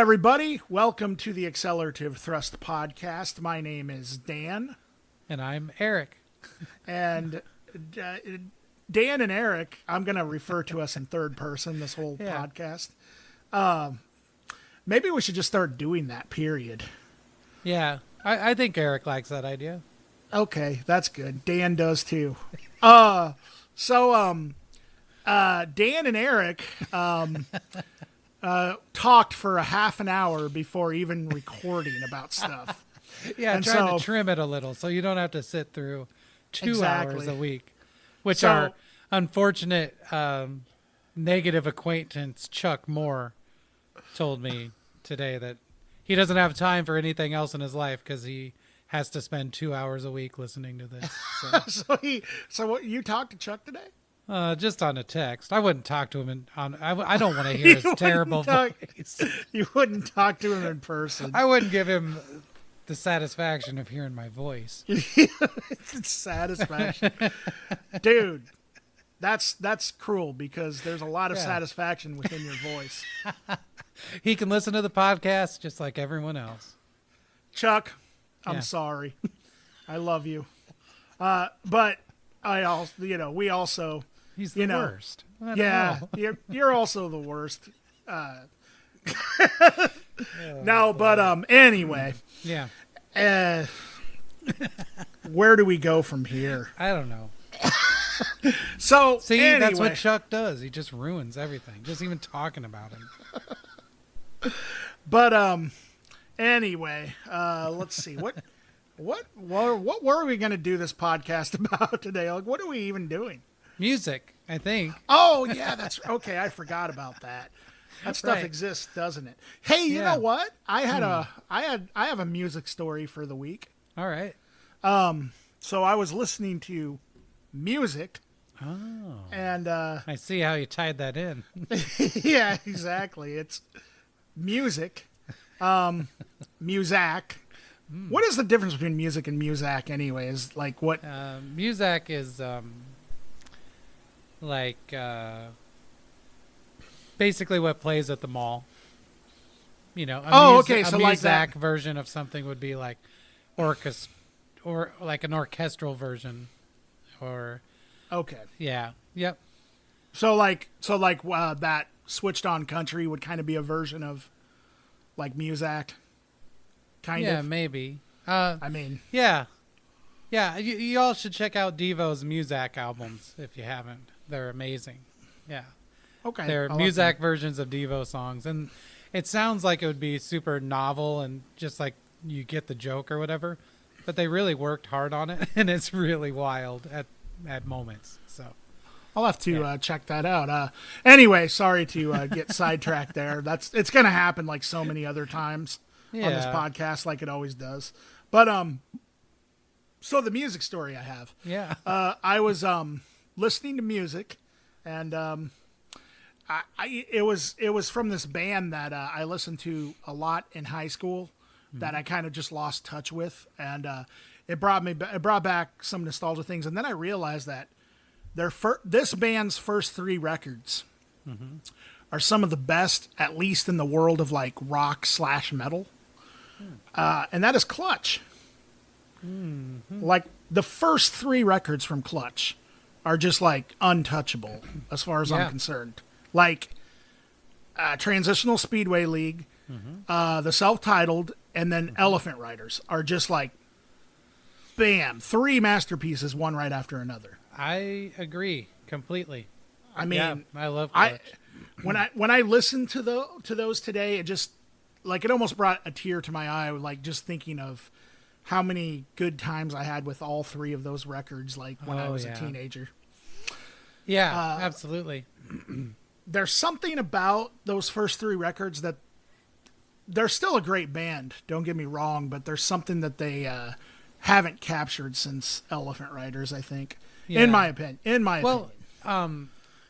everybody. Welcome to the Accelerativ Thrust podcast. My name is Dan. And I'm Erik. And Dan and Erik, I'm going to refer to us in third person this whole podcast. Maybe we should just start doing that, period. Yeah, I think Erik likes that idea. Okay, that's good. Dan does too. Dan and Erik talked for a half an hour before even recording about stuff. Yeah, and trying to trim it a little so you don't have to sit through 2 hours a week, which our unfortunate negative acquaintance Chuck Moore told me today that he doesn't have time for anything else in his life because he has to spend 2 hours a week listening to this. So, so what, you talked to Chuck today? Just on a text. I wouldn't talk to him I don't want to hear his terrible voice. You wouldn't talk to him in person. I wouldn't give him the satisfaction of hearing my voice. Satisfaction. Dude, that's cruel because there's a lot of satisfaction within your voice. He can listen to the podcast just like everyone else. Chuck, I'm sorry. I love you. But I also, we also, he's the worst. You're also the worst. Anyway. Yeah. Where do we go from here? I don't know. So, see, anyway. That's what Chuck does. He just ruins everything. Just even talking about him. But, anyway, let's see. What were we going to do this podcast about today? Like, what are we even doing? Music, I think. Oh, yeah, that's okay. I forgot about that. That stuff exists, doesn't it? Hey, you know what? I have a music story for the week. All right. So I was listening to music. Oh. And I see how you tied that in. Yeah, exactly. It's music. Muzak. What is the difference between music and Muzak anyway? Is like what? Muzak is basically what plays at the mall. A Muzak version of something would be like or like an orchestral version, or yep. So that switched on country would kind of be a version of like Muzak. Kind of. Yeah, maybe. Yeah. You all should check out Devo's Muzak albums if you haven't. They're amazing. Yeah. Okay. They're Muzak versions of Devo songs, and it sounds like it would be super novel and just like you get the joke or whatever, but they really worked hard on it, and it's really wild at moments. So I'll have to check that out. Anyway, sorry to get sidetracked there. It's going to happen like so many other times on this podcast, like it always does. But so the music story I have. Yeah. I was listening to music, and it was from this band that I listened to a lot in high school that I kind of just lost touch with, and it brought back some nostalgia things. And then I realized that this band's first 3 records are some of the best, at least in the world of like rock/metal. And that is Clutch. Like the first 3 records from Clutch are just like untouchable as far as I'm concerned. Like Transitional Speedway League, the self-titled, and then Elephant Riders are just like, bam, 3 masterpieces, one right after another. I agree completely. I mean, I love Clutch. When I listened to those today, it just like it almost brought a tear to my eye, like just thinking of how many good times I had with all 3 of those records, like when I was a teenager. Yeah, absolutely. There's something about those first 3 records that they're still a great band. Don't get me wrong, but there's something that they haven't captured since Elephant Riders, I think, in my opinion. Well,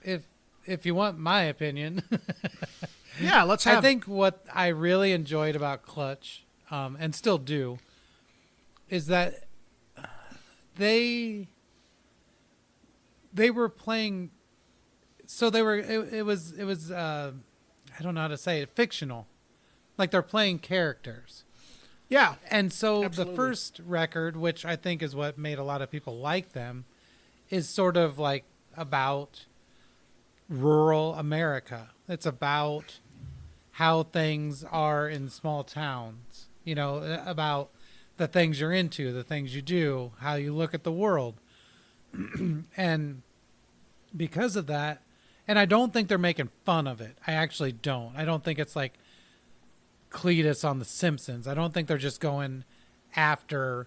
if you want my opinion, yeah, let's have. I think what I really enjoyed about Clutch, and still do, is that they were playing. So they were. It was. I don't know how to say it. Fictional. Like they're playing characters. Yeah. And so Absolutely. the first record, which I think is what made a lot of people like them, is sort of like about rural America. It's about how things are in small towns, you know, about the things you're into, the things you do, how you look at the world. And because of that, and I don't think they're making fun of it. I actually don't. I don't think it's like Cletus on The Simpsons. I don't think they're just going after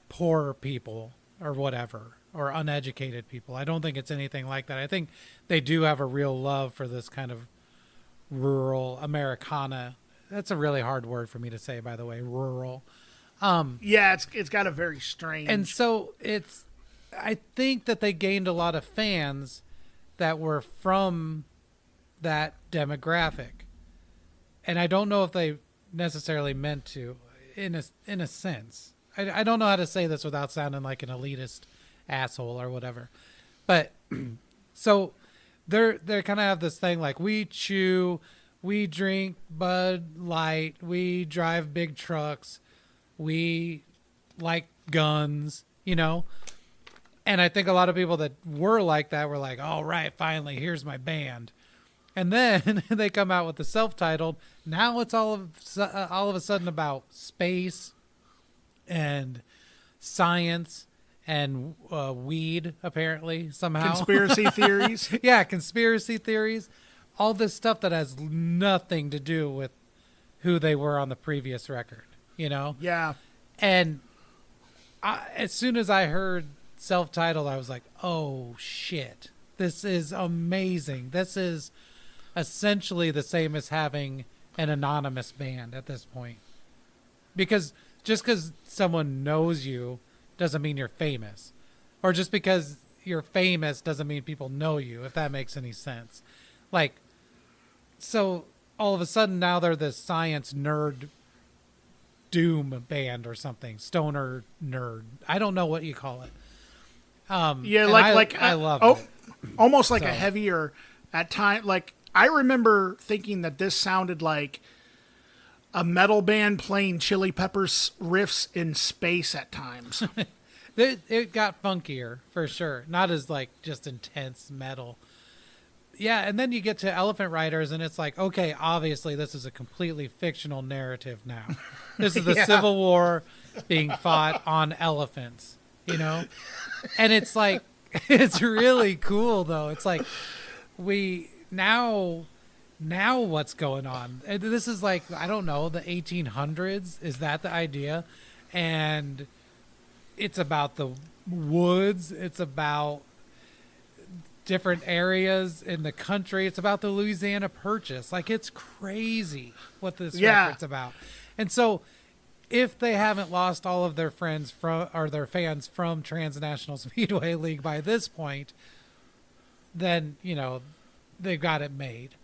poor people or whatever, or uneducated people. I don't think it's anything like that. I think they do have a real love for this kind of rural Americana. That's a really hard word for me to say, by the way, rural. Yeah, it's got a very strange. And so I think that they gained a lot of fans that were from that demographic. And I don't know if they necessarily meant to, in a sense. I don't know how to say this without sounding like an elitist asshole or whatever. But so they kind of have this thing like, we chew, we drink Bud Light, we drive big trucks, we like guns, you know? And I think a lot of people that were like that were like, all right, finally, here's my band. And then they come out with the self-titled. Now it's all of a sudden about space and science and weed, apparently, somehow. Conspiracy theories. Yeah, conspiracy theories. All this stuff that has nothing to do with who they were on the previous record, you know? Yeah. And as soon as I heard self-titled, I was like, oh, shit. This is amazing. This is essentially the same as having an anonymous band at this point. Because just because someone knows you doesn't mean you're famous. Or just because you're famous doesn't mean people know you, if that makes any sense. Like, so all of a sudden now they're this science nerd doom band or something. Stoner nerd. I don't know what you call it. Yeah, I love it. Almost like a heavier at time. Like, I remember thinking that this sounded like a metal band playing Chili Peppers riffs in space at times. It got funkier for sure. Not as like just intense metal. Yeah, and then you get to Elephant Riders, and it's like, okay, obviously this is a completely fictional narrative now. This is the Yeah. Civil War being fought on elephants, you know? And it's like, it's really cool, though. It's like, now what's going on? This is like, I don't know, the 1800s. Is that the idea? And it's about the woods. It's about different areas in the country. It's about the Louisiana Purchase. Like, it's crazy what this record's about. And so if they haven't lost all of their friends their fans from Transnational Speedway League by this point, then, you know, they've got it made.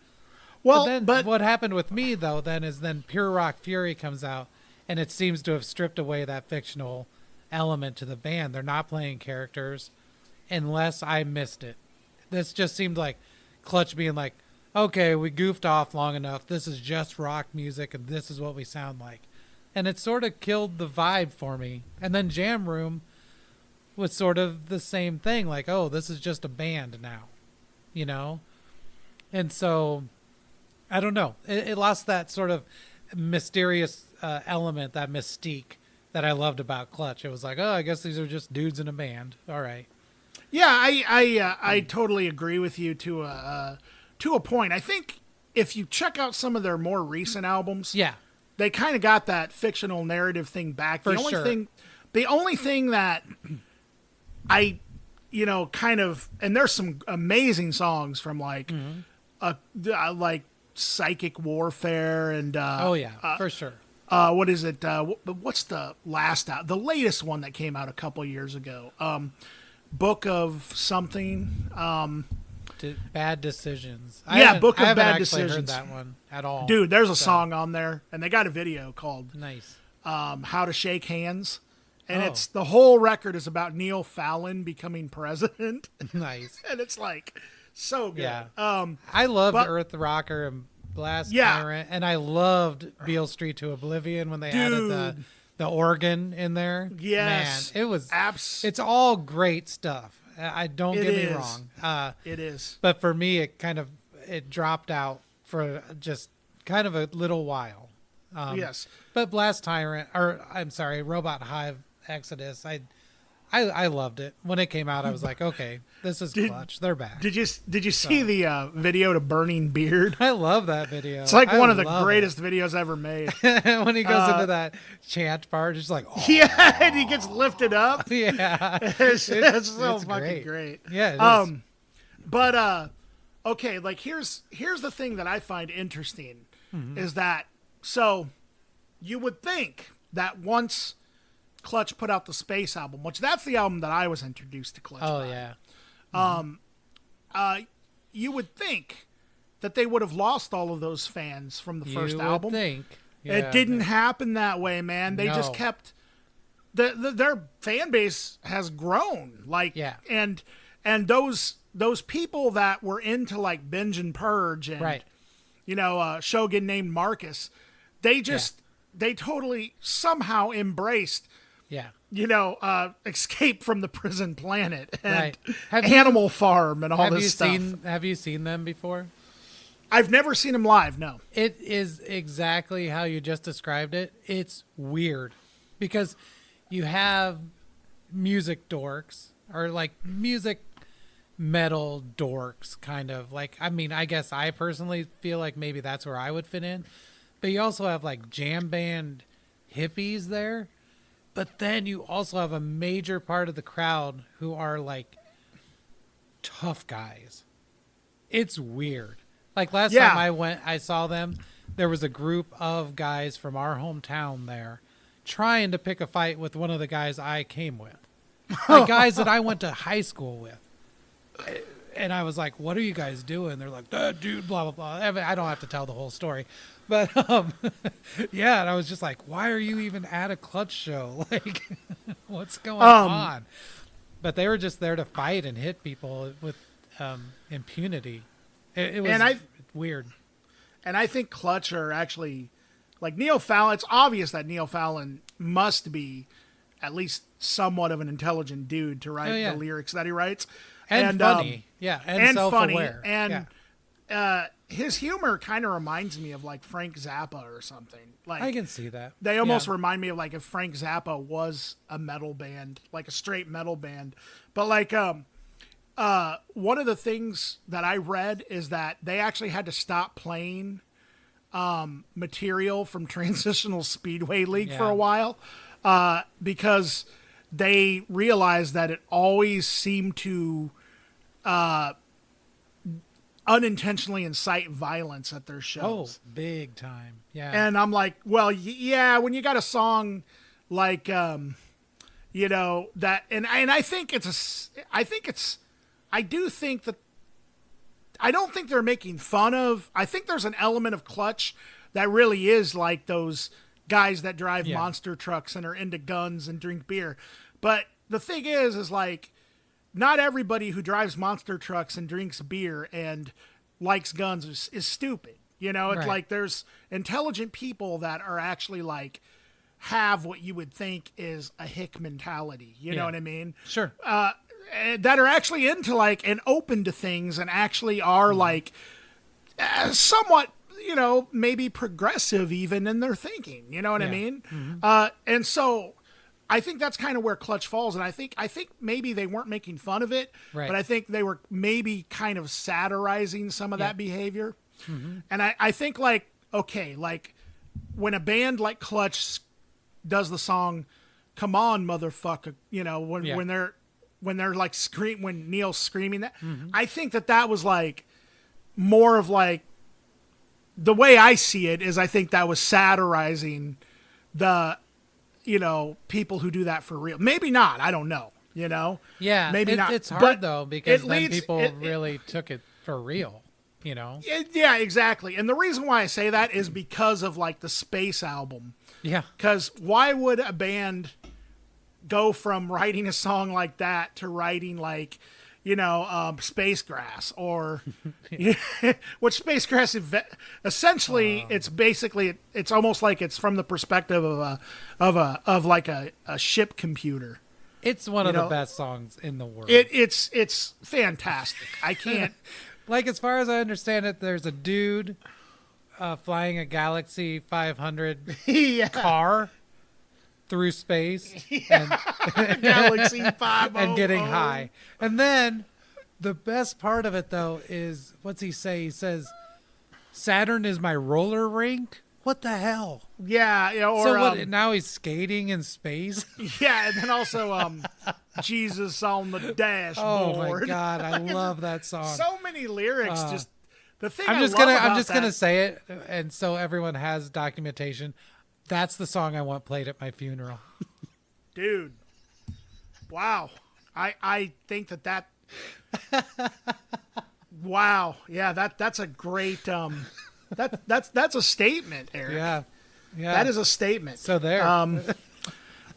Well, but what happened with me, though, is Pure Rock Fury comes out, and it seems to have stripped away that fictional element to the band. They're not playing characters unless I missed it. This just seemed like Clutch being like, okay, we goofed off long enough. This is just rock music, and this is what we sound like. And it sort of killed the vibe for me. And then Jam Room was sort of the same thing. Like, oh, this is just a band now, you know? And so, I don't know. It lost that sort of mysterious element, that mystique that I loved about Clutch. It was like, oh, I guess these are just dudes in a band. All right. Yeah, I totally agree with you to a point. I think if you check out some of their more recent albums, yeah, they kind of got that fictional narrative thing back. The only thing that I, you know, kind of, and there's some amazing songs from like, like Psychic Warfare and for sure. What is it? What's the the latest one that came out a couple years ago? Book of something. Bad Decisions. Book of Bad Decisions. I haven't Decisions. heard that one at all. Dude, there's a song on there, and they got a video called Nice. How to Shake Hands. And it's the whole record is about Neil Fallon becoming president. Nice. And it's like so good. Yeah. I loved Earth Rocker and Blast Yeah. Tyrant, and I loved Beale Street to Oblivion when they added the organ in there. Yes. Man, it was It's all great stuff. I don't get me wrong. It is. But for me, it dropped out for just kind of a little while. Yes. But Blast Tyrant, or I'm sorry, Robot Hive Exodus, I loved it. When it came out, I was like, okay, this is clutch. They're back. Did you see the video to Burning Beard? I love that video. It's like one of the greatest videos ever made. When he goes into that chant part, it's like, oh. Yeah, and he gets lifted up. Yeah. It's so fucking great. Yeah, it is. But okay, like here's the thing that I find interesting is that so you would think that once Clutch put out the Space album, which that's the album that I was introduced to Clutch by. Yeah. You would think that they would have lost all of those fans from the first album. It didn't happen that way, man. They just kept their fan base has grown, and those people that were into like Binge and Purge and Shogun named Marcus, they totally somehow embraced Escape from the Prison Planet and Animal Farm and all this stuff. Have you seen them before? I've never seen them live, no. It is exactly how you just described it. It's weird because you have music dorks or like music metal dorks kind of like, I mean, I guess I personally feel like maybe that's where I would fit in. But you also have like jam band hippies there. But then you also have a major part of the crowd who are like tough guys. It's weird. Like last time I saw them, there was a group of guys from our hometown there trying to pick a fight with one of the guys I came with. Like guys that I went to high school with. And I was like, what are you guys doing? They're like, that dude, blah, blah, blah. I mean, I don't have to tell the whole story. But, yeah, and I was just like, why are you even at a Clutch show? Like, what's going on? But they were just there to fight and hit people with impunity. It was weird. And I think Clutch are actually, like Neil Fallon, it's obvious that Neil Fallon must be at least somewhat of an intelligent dude to write the lyrics that he writes. And funny. And self-aware. Funny. And his humor kind of reminds me of like Frank Zappa or something. Like I can see that. They almost remind me of like if Frank Zappa was a metal band, like a straight metal band. But like one of the things that I read is that they actually had to stop playing material from Transitional Speedway League for a while because they realized that it always seemed to unintentionally incite violence at their shows. Oh, big time. Yeah. And I'm like, well, yeah, when you got a song like, that, and I think I don't think they're making fun of, I think there's an element of Clutch that really is like those guys that drive monster trucks and are into guns and drink beer. But the thing is like, not everybody who drives monster trucks and drinks beer and likes guns is stupid. It's like there's intelligent people that are actually like have what you would think is a hick mentality. You know what I mean? Sure. That are actually into like and open to things and actually are like somewhat, maybe progressive even in their thinking. You know what I mean? Mm-hmm. And so I think that's kind of where Clutch falls. And I think maybe they weren't making fun of it, but I think they were maybe kind of satirizing some of that behavior. Mm-hmm. And I think like, okay, like when a band like Clutch does the song, "Come On, Motherfucker," when they're like when Neil's screaming that, I think that was like more of like the way I see it is I think that was satirizing the, people who do that for real. Maybe not. I don't know. Yeah. Maybe not. It's hard though because then people really took it for real. Yeah, exactly. And the reason why I say that is because of like the Space album. Yeah. Because why would a band go from writing a song like that to writing like, space grass, or which space grass essentially it's basically it's almost like it's from the perspective of like a ship computer. It's one of the best songs in the world. It's fantastic. I can't like, as far as I understand it, there's a dude flying a Galaxy 500 car through space Galaxy 500 and getting high. And then the best part of it, though, is what's he say? He says, "Saturn is my roller rink." What the hell? Yeah, or so what? Now he's skating in space. Yeah, and then also Jesus on the dashboard. Oh my God, I love that song. So many lyrics. Just the thing. I'm just gonna say it, and so everyone has documentation. That's the song I want played at my funeral. Dude, wow. I think that wow. Yeah, that's a great that's a statement, Eric. Yeah. That is a statement. So there.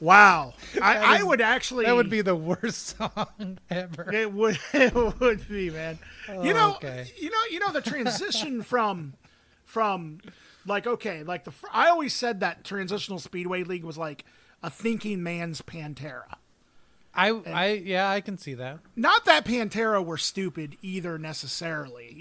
Wow. I would actually. That would be the worst song ever. It would be, man. Okay. The transition from I always said that Transitional Speedway League was like a thinking man's Pantera. I can see that. Not that Pantera were stupid either necessarily.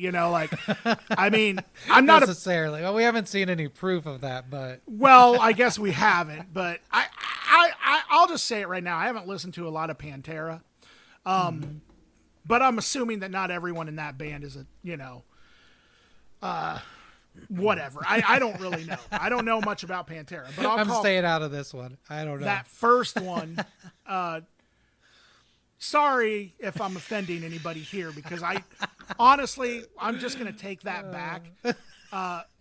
I mean, I'm not necessarily. Well, we haven't seen any proof of that, but well, I guess we haven't. But I'll just say it right now. I haven't listened to a lot of Pantera, but I'm assuming that not everyone in that band is whatever. I don't really know. I don't know much about Pantera, but I'm staying out of this one. I don't know. That first one. Sorry if I'm offending anybody here, because honestly, I'm just going to take that back.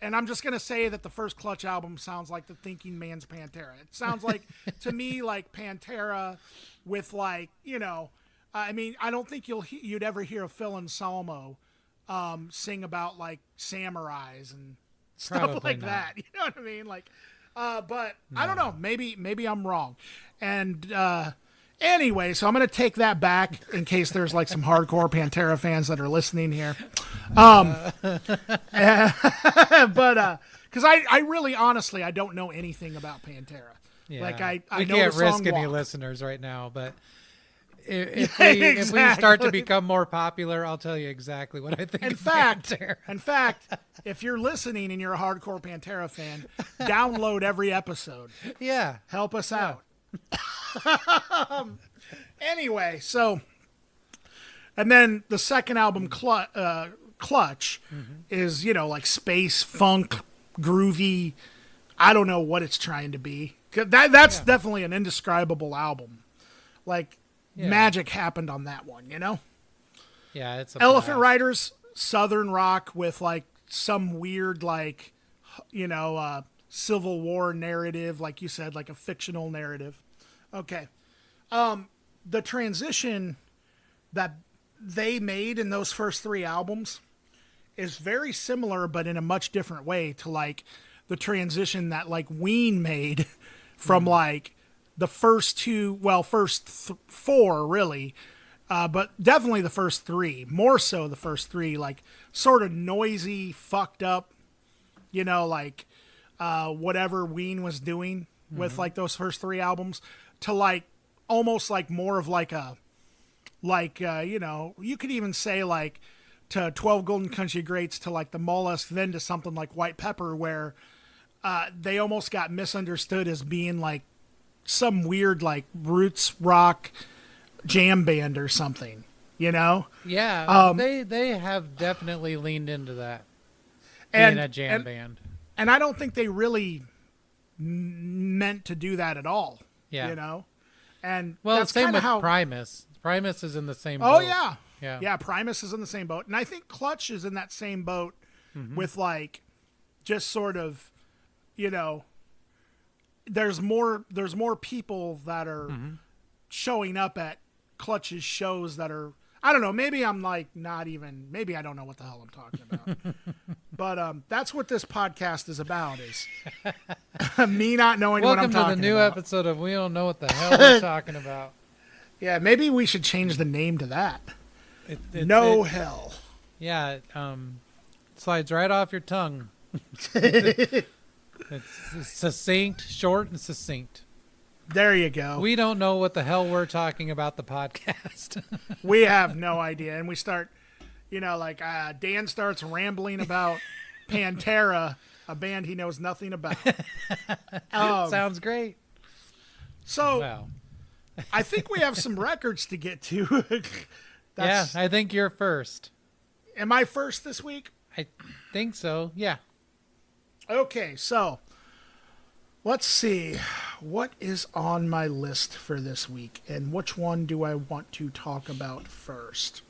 And I'm just going to say that the first Clutch album sounds like the thinking man's Pantera. It sounds like, to me, like Pantera with I mean, I don't think you'd ever hear Phil Anselmo sing about like samurais and stuff Probably like not. that. You know what I mean? Like, but no. I don't know. Maybe I'm wrong. And, anyway, so I'm going to take that back in case there's like some hardcore Pantera fans that are listening here. But, cause I really, honestly, I don't know anything about Pantera. Yeah. Like I we know can't the song risk any Walk. Listeners right now, but if we start to become more popular, I'll tell you exactly what I think. In fact, if you're listening and you're a hardcore Pantera fan, download every episode. Yeah. Help us out. Anyway, so, and then the second album, Clutch, is, like space funk, groovy. I don't know what it's trying to be. That's definitely an indescribable album. Like, magic happened on that one, Yeah, it's Elephant Riders, Southern rock with like some weird like, Civil War narrative, like you said, like a fictional narrative. Okay. The transition that they made in those first three albums is very similar, but in a much different way to like the transition that like Ween made from like the first four really, but definitely the first three, more so the first three, like sort of noisy, fucked up, like whatever Ween was doing with like those first three albums, to like almost like more of like a you could even say like to 12 Golden Country Greats, to like the Mollusk, then to something like White Pepper, where they almost got misunderstood as being like some weird like roots rock jam band or something, Yeah, they have definitely leaned into that, and being a jam band. And I don't think they really meant to do that at all. Yeah. And well, that's same with how Primus. Primus is in the same boat. boat. Yeah. Primus is in the same boat, and I think Clutch is in that same boat with like, just sort of, there's more people that are showing up at Clutch's shows that are, I don't know, maybe I'm like maybe I don't know what the hell I'm talking about. But that's what this podcast is about, is me not knowing what I'm talking about. Welcome to the new episode of We Don't Know What the Hell We're Talking About. Yeah, maybe we should change the name to that. No hell. Yeah, it slides right off your tongue. It's succinct, short and succinct. There you go. We don't know what the hell we're talking about the podcast. We have no idea. And we start, Dan starts rambling about Pantera, a band he knows nothing about. Sounds great. So Wow. I think we have some records to get to. Yeah, I think you're first. Am I first this week? I think so, yeah. Okay, so let's see. What is on my list for this week, and which one do I want to talk about first?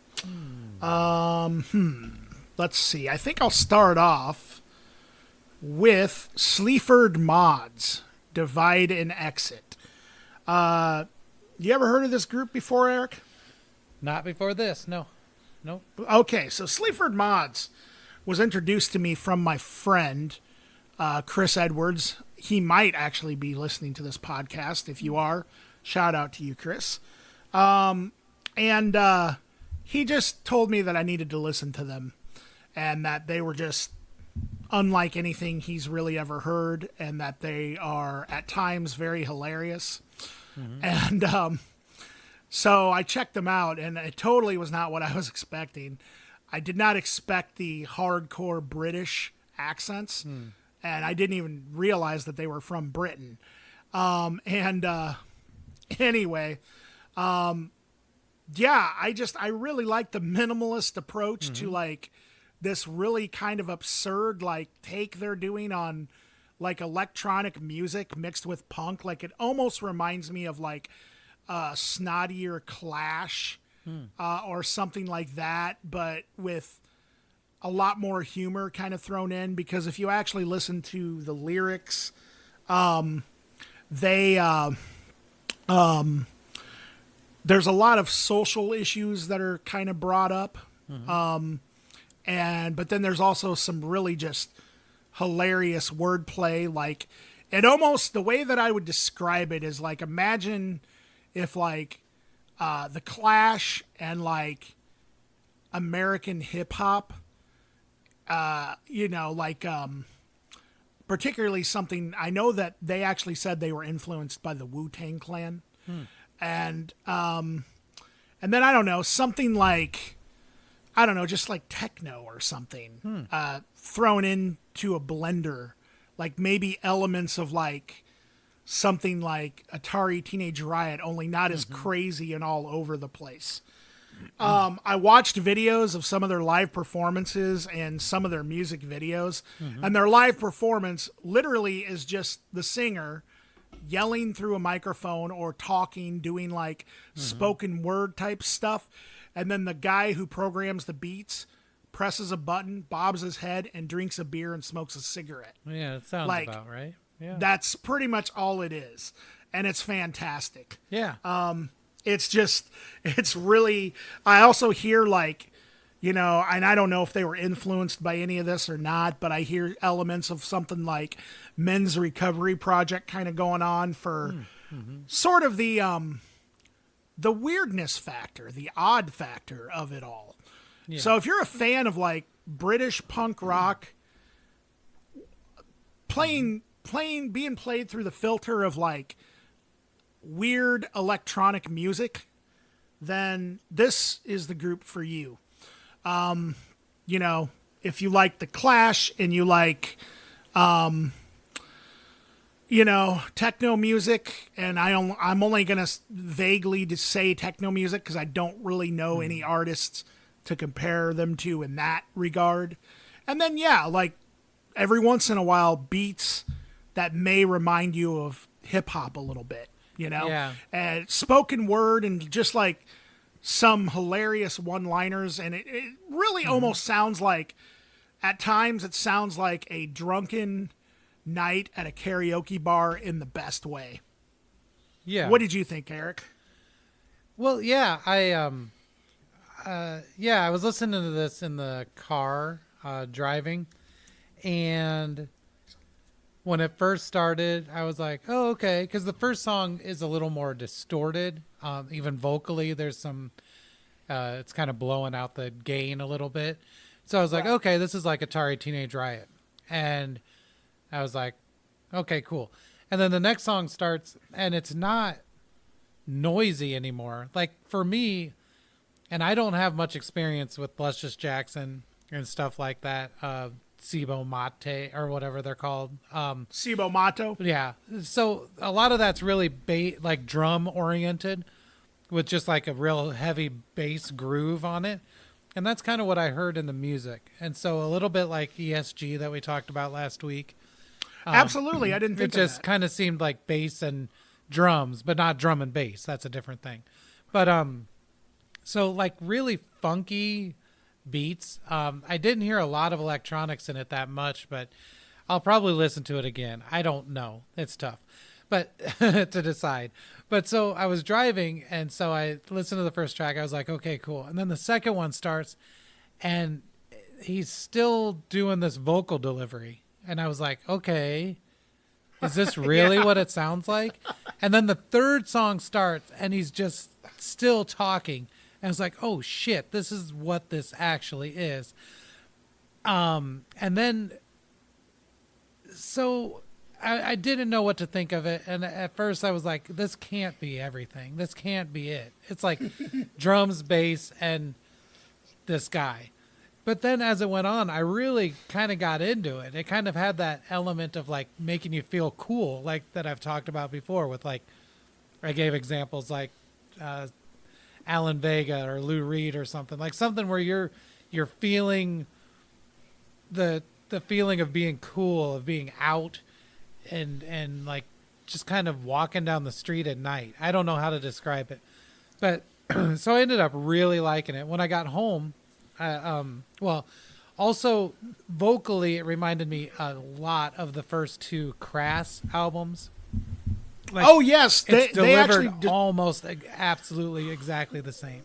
Let's see. I think I'll start off with Sleaford Mods, Divide and Exit. You ever heard of this group before, Eric? Not before this, no. Nope. Okay, so Sleaford Mods was introduced to me from my friend, Chris Edwards. He might actually be listening to this podcast. If you are, shout out to you, Chris. And he just told me that I needed to listen to them and that they were just unlike anything he's really ever heard and that they are at times very hilarious. Mm-hmm. And so I checked them out, and it totally was not what I was expecting. I did not expect the hardcore British accents, and I didn't even realize that they were from Britain. Anyway, yeah, I really like the minimalist approach to like this really kind of absurd like take they're doing on like electronic music mixed with punk. Like it almost reminds me of like snottier Clash or something like that, but with a lot more humor kind of thrown in, because if you actually listen to the lyrics, there's a lot of social issues that are kind of brought up. But then there's also some really just hilarious wordplay. Like it almost, the way that I would describe it is like, imagine if like the Clash and like American hip hop, particularly something, I know that they actually said they were influenced by the Wu-Tang Clan. And then I don't know, something like, I don't know, just like techno or something, thrown into a blender, like maybe elements of like something like Atari Teenage Riot, only not as crazy and all over the place. I watched videos of some of their live performances and some of their music videos, and their live performance literally is just the singer yelling through a microphone or talking, doing like spoken word type stuff. And then the guy who programs the beats presses a button, bobs his head, and drinks a beer and smokes a cigarette. Yeah, it sounds like, about right. Yeah. That's pretty much all it is. And it's fantastic. Yeah. It's really, I also hear like, and I don't know if they were influenced by any of this or not, but I hear elements of something like Men's Recovery Project kind of going on for sort of the weirdness factor, the odd factor of it all. Yeah. So if you're a fan of like British punk rock being played through the filter of like weird electronic music, then this is the group for you. If you like the Clash and you like, techno music, and I'm only going to vaguely to say techno music because I don't really know any artists to compare them to in that regard. And then, yeah, like every once in a while, beats that may remind you of hip hop a little bit, Yeah. And spoken word and just like some hilarious one-liners. And it really almost sounds like, at times it sounds like a drunken night at a karaoke bar in the best way. Yeah. What did you think, Eric? Well, yeah, I was listening to this in the car, driving, and when it first started, I was like, oh, okay, because the first song is a little more distorted, even vocally. There's some, It's kind of blowing out the gain a little bit. So I was like, okay, this is like Atari Teenage Riot. And I was like, okay, cool. And then the next song starts, and it's not noisy anymore. Like for me, and I don't have much experience with Luscious Jackson and stuff like that. Cibo Mate or whatever they're called. Cibo Mato. Yeah. So a lot of that's really like drum oriented with just like a real heavy bass groove on it. And that's kind of what I heard in the music. And so a little bit like ESG that we talked about last week. Absolutely. I didn't think it just kind of seemed like bass and drums, but not drum and bass. That's a different thing. But so like really funky beats. I didn't hear a lot of electronics in it that much, but I'll probably listen to it again. I don't know. It's tough, but to decide. But so I was driving, and so I listened to the first track. I was like, okay, cool. And then the second one starts, and he's still doing this vocal delivery. And I was like, okay, is this really what it sounds like? And then the third song starts, and he's just still talking. And I was like, oh, shit, this is what this actually is. And then, so I didn't know what to think of it. And at first I was like, this can't be everything. This can't be it. It's like drums, bass, and this guy. But then as it went on, I really kind of got into it. It kind of had that element of like making you feel cool, like that I've talked about before with like, I gave examples like Alan Vega or Lou Reed or something, like something where you're feeling the feeling of being cool, of being out and like just kind of walking down the street at night. I don't know how to describe it, but so I ended up really liking it. When I got home, well, also vocally, it reminded me a lot of the first two Crass albums. Like, oh yes, they delivered almost absolutely exactly the same.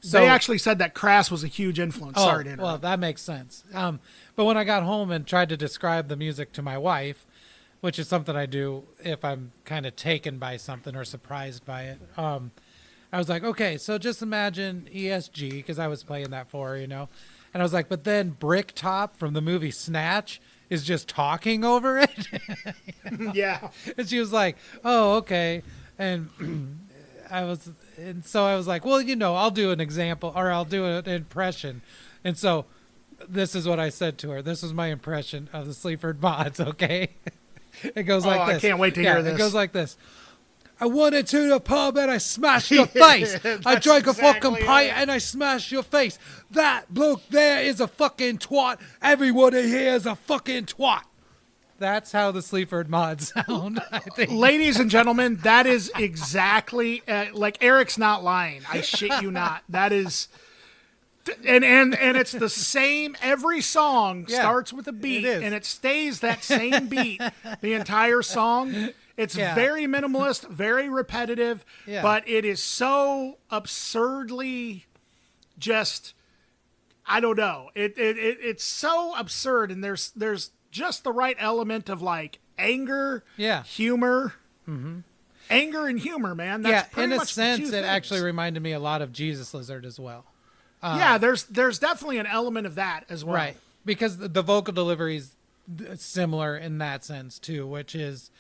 So they actually said that Crass was a huge influence. Oh, Sorry to interrupt. well, that makes sense. But when I got home and tried to describe the music to my wife, which is something I do if I'm kind of taken by something or surprised by it, I was like, okay, so just imagine ESG, because I was playing that for her, you know. And I was like, but then Bricktop from the movie Snatch is just talking over it. Yeah. And she was like, oh, okay. And so I was like, well, you know, I'll do an example, or I'll do an impression. And so this is what I said to her. This is my impression of the Sleaford mods, okay? It goes like this. I can't wait to hear this. It goes like this. I went into the pub and I smashed your face. I drank a fucking pint and I smashed your face. That bloke there is a fucking twat. Everyone in here is a fucking twat. That's how the Sleaford mods sound, I think. Ladies and gentlemen, that is exactly like Eric's not lying. I shit you not. That is, and it's the same. Every song starts with a beat, and it stays that same beat the entire song. It's very minimalist, very repetitive, but it is so absurdly just, I don't know. It's so absurd, and there's just the right element of like anger, humor, anger and humor, man. That's pretty in a much sense, the two it things. Actually reminded me a lot of Jesus Lizard as well. There's definitely an element of that as well. Right, because the vocal delivery is similar in that sense too, which is,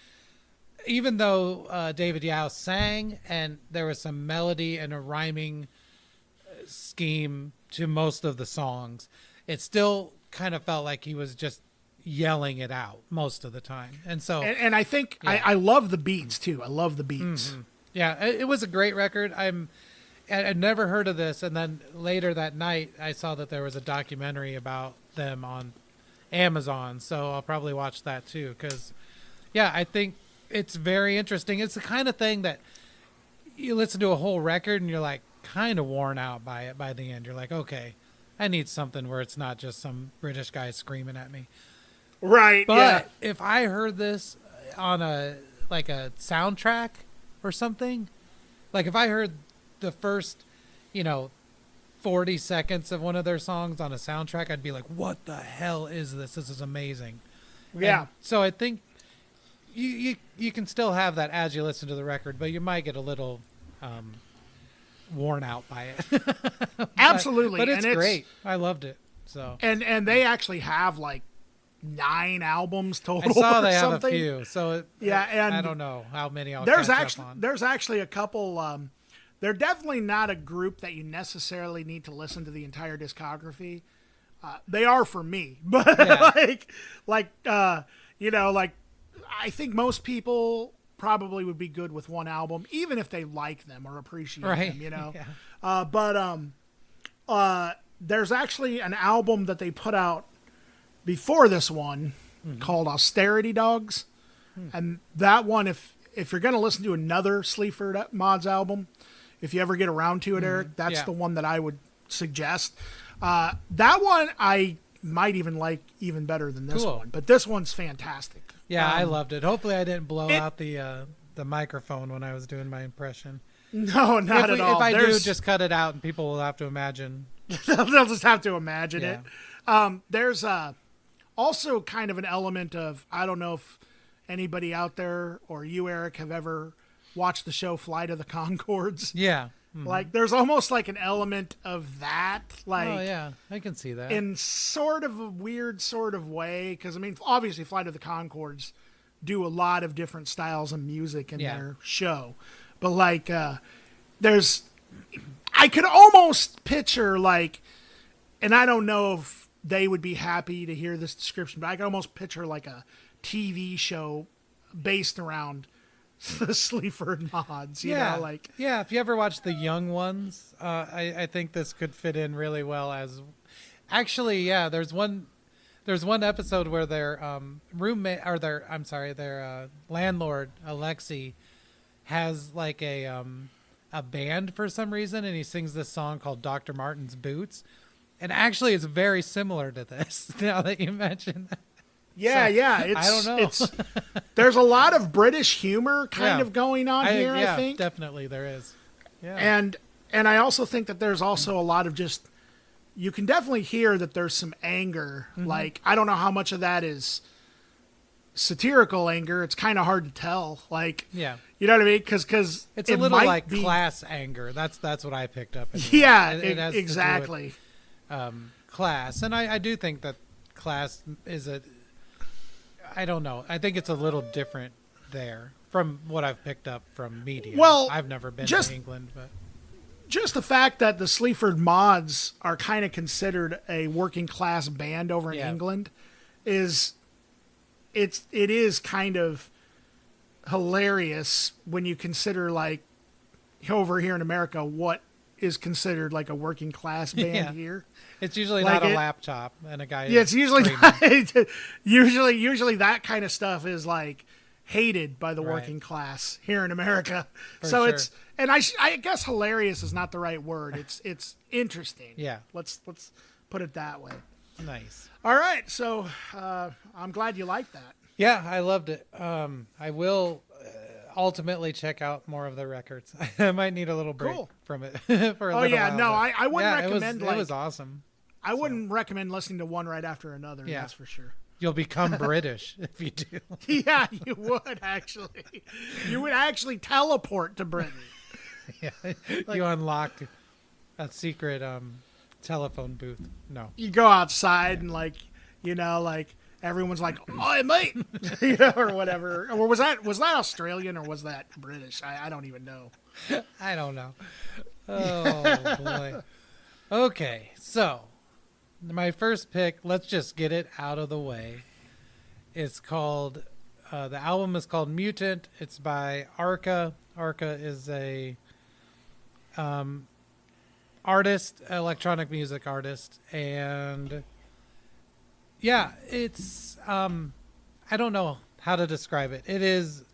even though David Yao sang and there was some melody and a rhyming scheme to most of the songs, it still kind of felt like he was just yelling it out most of the time. And so, and I think I love the beats too. I love the beats. Mm-hmm. Yeah, it was a great record. I'd never heard of this, and then later that night I saw that there was a documentary about them on Amazon, so I'll probably watch that too, because I think it's very interesting. It's the kind of thing that you listen to a whole record and you're like kind of worn out by it by the end. You're like, okay, I need something where it's not just some British guy screaming at me. Right. But if I heard this on a soundtrack or something, like if I heard the first, 40 seconds of one of their songs on a soundtrack, I'd be like, what the hell is this? This is amazing. Yeah. And so I think you can still have that as you listen to the record, but you might get a little worn out by it. Absolutely. But it's great. I loved it. So and they actually have like 9 albums total. I saw they something. have a few. So and I don't know how many I'll there's catch actually up on. there's actually a couple. They're definitely not a group that you necessarily need to listen to the entire discography. They are for me, but like I think most people probably would be good with one album, even if they like them or appreciate them. Yeah. There's actually an album that they put out before this one called Austerity Dogs. And that one, if you're going to listen to another Sleaford Mods album, if you ever get around to it, Eric, that's the one that I would suggest. That one I might even like even better than this one, but this one's fantastic. Yeah, I loved it. Hopefully I didn't blow out the microphone when I was doing my impression. No, not at all. If I do, just cut it out and people will have to imagine. They'll just have to imagine it. There's also kind of an element of, I don't know if anybody out there or you, Eric, have ever watched the show Flight of the Conchords. Yeah. Mm-hmm. Like there's almost like an element of that. Like, oh yeah, I can see that. In sort of a weird sort of way. Because I mean, obviously Flight of the Conchords do a lot of different styles of music in their show. But like, I could almost picture like, and I don't know if they would be happy to hear this description, but I could almost picture like a TV show based around the Sleaford Mods, you know, like. Yeah, if you ever watch The Young Ones, I think this could fit in really well as. Actually, yeah, there's one episode where their roommate or their landlord Alexi has like a band for some reason, and he sings this song called Dr. Martin's Boots, and actually it's very similar to this. Now that you mention that. Yeah, so, yeah. I don't know. There's a lot of British humor kind of going on here. I think definitely there is. Yeah, and I also think that there's also a lot of just. You can definitely hear that there's some anger. Mm-hmm. Like, I don't know how much of that is satirical anger. It's kind of hard to tell. Like, yeah, you know what I mean? Because it's a little like class anger. That's what I picked up. Anyway. Yeah, it has exactly. To do with, class, and I do think that class is I don't know. I think it's a little different there from what I've picked up from media. Well, I've never been to England, but. Just the fact that the Sleaford Mods are kind of considered a working class band over in England it is kind of hilarious when you consider like over here in America what is considered like a working class band here. It's usually like not a laptop and a guy. Yeah, it's usually usually that kind of stuff is like hated by the working class here in America. For so sure. And I guess hilarious is not the right word. It's interesting. Yeah. Let's put it that way. Nice. All right. So I'm glad you liked that. Yeah, I loved it. I will ultimately check out more of the records. I might need a little break from it for a little while. No, I wouldn't recommend. It was awesome. I wouldn't recommend listening to one right after another. Yeah. That's for sure. You'll become British if you do. Yeah, you would actually. You would actually teleport to Britain. Yeah, you unlock a secret telephone booth. No, you go outside and like everyone's like, "Oh, mate," or whatever. Or was that Australian or was that British? I don't even know. I don't know. Oh boy. Okay, so my first pick. Let's just get it out of the way. It's called. The album is called Mutant. It's by ARCA. ARCA is a artist, electronic music artist, and yeah, it's I don't know how to describe it. It is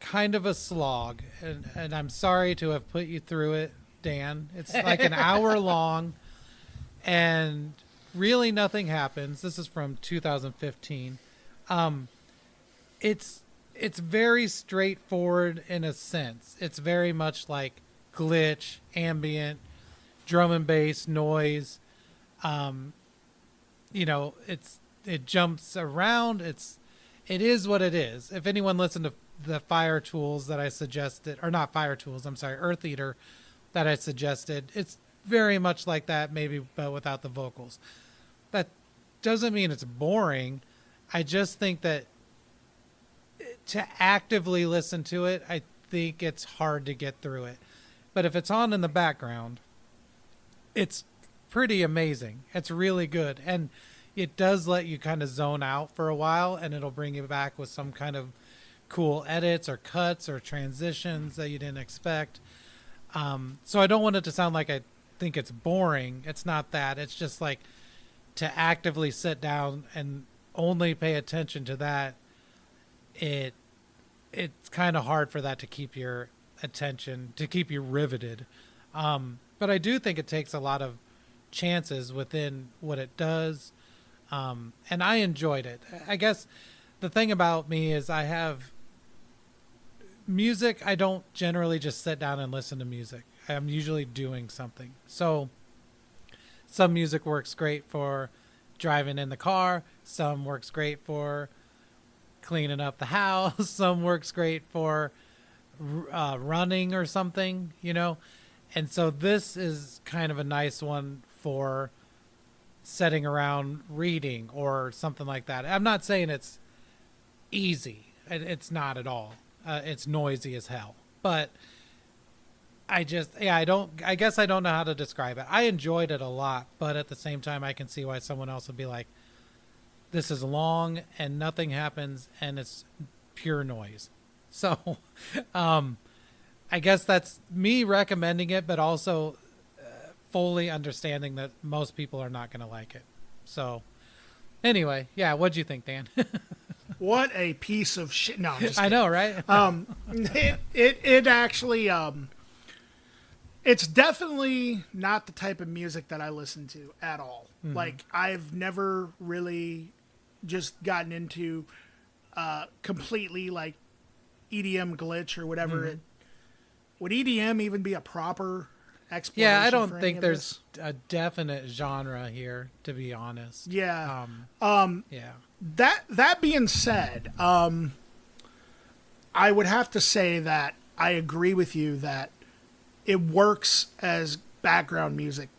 kind of a slog, and I'm sorry to have put you through it, Dan. It's like an hour long, and really nothing happens. This is from 2015. It's very straightforward in a sense. It's very much like glitch, ambient, drum and bass, noise. It jumps around. It is what it is. If anyone listened to the Fire Tools that I suggested, or not Fire Tools, I'm sorry, Earth Eater that I suggested. It's very much like that, maybe, but without the vocals. That doesn't mean it's boring. I just think that to actively listen to it, I think it's hard to get through it. But if it's on in the background, it's pretty amazing. It's really good. And it does let you kind of zone out for a while, and it'll bring you back with some kind of cool edits or cuts or transitions that you didn't expect. So I don't want it to sound like I think it's boring. It's not that. It's just like to actively sit down and only pay attention to that. It's kind of hard for that to keep your attention, to keep you riveted. But I do think it takes a lot of chances within what it does. And I enjoyed it. I guess the thing about me is I have music. I don't generally just sit down and listen to music. I'm usually doing something. So some music works great for driving in the car. Some works great for cleaning up the house. Some works great for running or something, you know. And so this is kind of a nice one for sitting around reading or something like that. I'm not saying it's easy. It's not at all. It's noisy as hell. But I guess I don't know how to describe it. I enjoyed it a lot, but at the same time, I can see why someone else would be like, this is long and nothing happens and it's pure noise. So, I guess that's me recommending it, but also fully understanding that most people are not going to like it. So anyway, yeah. What'd you think, Dan? What a piece of shit. No, I'm just kidding. I know, right? It actually, it's definitely not the type of music that I listen to at all. Mm-hmm. Like, I've never really just gotten into completely like EDM glitch or whatever. Mm-hmm. Would EDM even be a proper explanation? Yeah, I don't think there's a definite genre here, to be honest. Yeah. Yeah. That being said, I would have to say that I agree with you that it works as background music,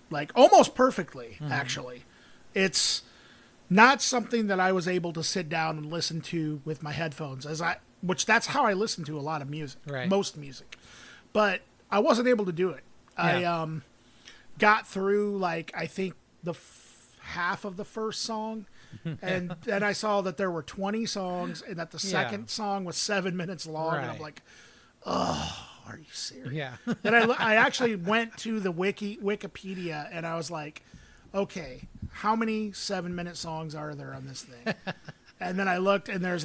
like almost perfectly. Mm-hmm. Actually, it's not something that I was able to sit down and listen to with my headphones, which that's how I listen to a lot of music, right. Most music, but I wasn't able to do it. Yeah. I got through like I think the half of the first song. And then I saw that there were 20 songs and that the second song was 7 minutes long. Right. And I'm like, oh, are you serious? Yeah. Then I actually went to the Wikipedia and I was like, okay, how many 7-minute songs are there on this thing? And then I looked and there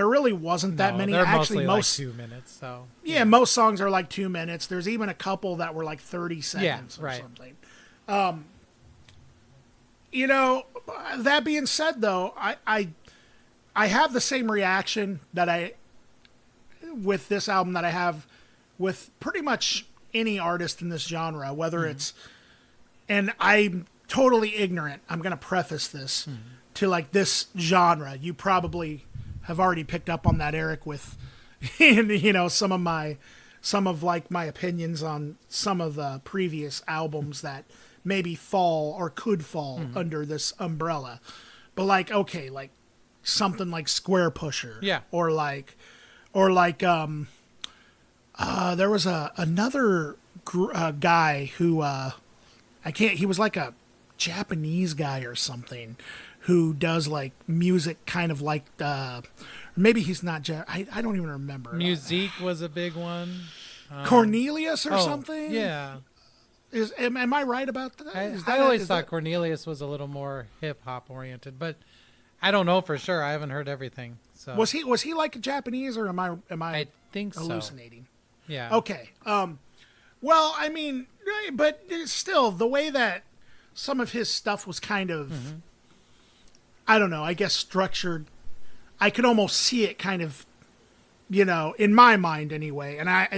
really wasn't that many. They're actually, most like 2 minutes. So yeah, most songs are like 2 minutes. There's even a couple that were like 30 seconds or something. You know, that being said, though, I have the same reaction with this album that I have with pretty much any artist in this genre, whether it's, and I'm totally ignorant. I'm going to preface this to like this genre. You probably have already picked up on that, Erik, with, you know, some of my opinions on some of the previous albums that maybe fall or could fall under this umbrella. But like, okay, like something like Square Pusher. Yeah. Or like there was another guy who, he was like a Japanese guy or something who does like music kind of like, maybe he's not, I don't even remember. Musique was a big one. Cornelius or something? Yeah. Am I right about that? I always thought Cornelius was a little more hip hop oriented, but I don't know for sure. I haven't heard everything. So was he like a Japanese or am I think hallucinating? So. Yeah. Okay. Well, I mean, but still, the way that some of his stuff was kind of, I don't know, I guess structured, I could almost see it kind of, you know, in my mind anyway. And I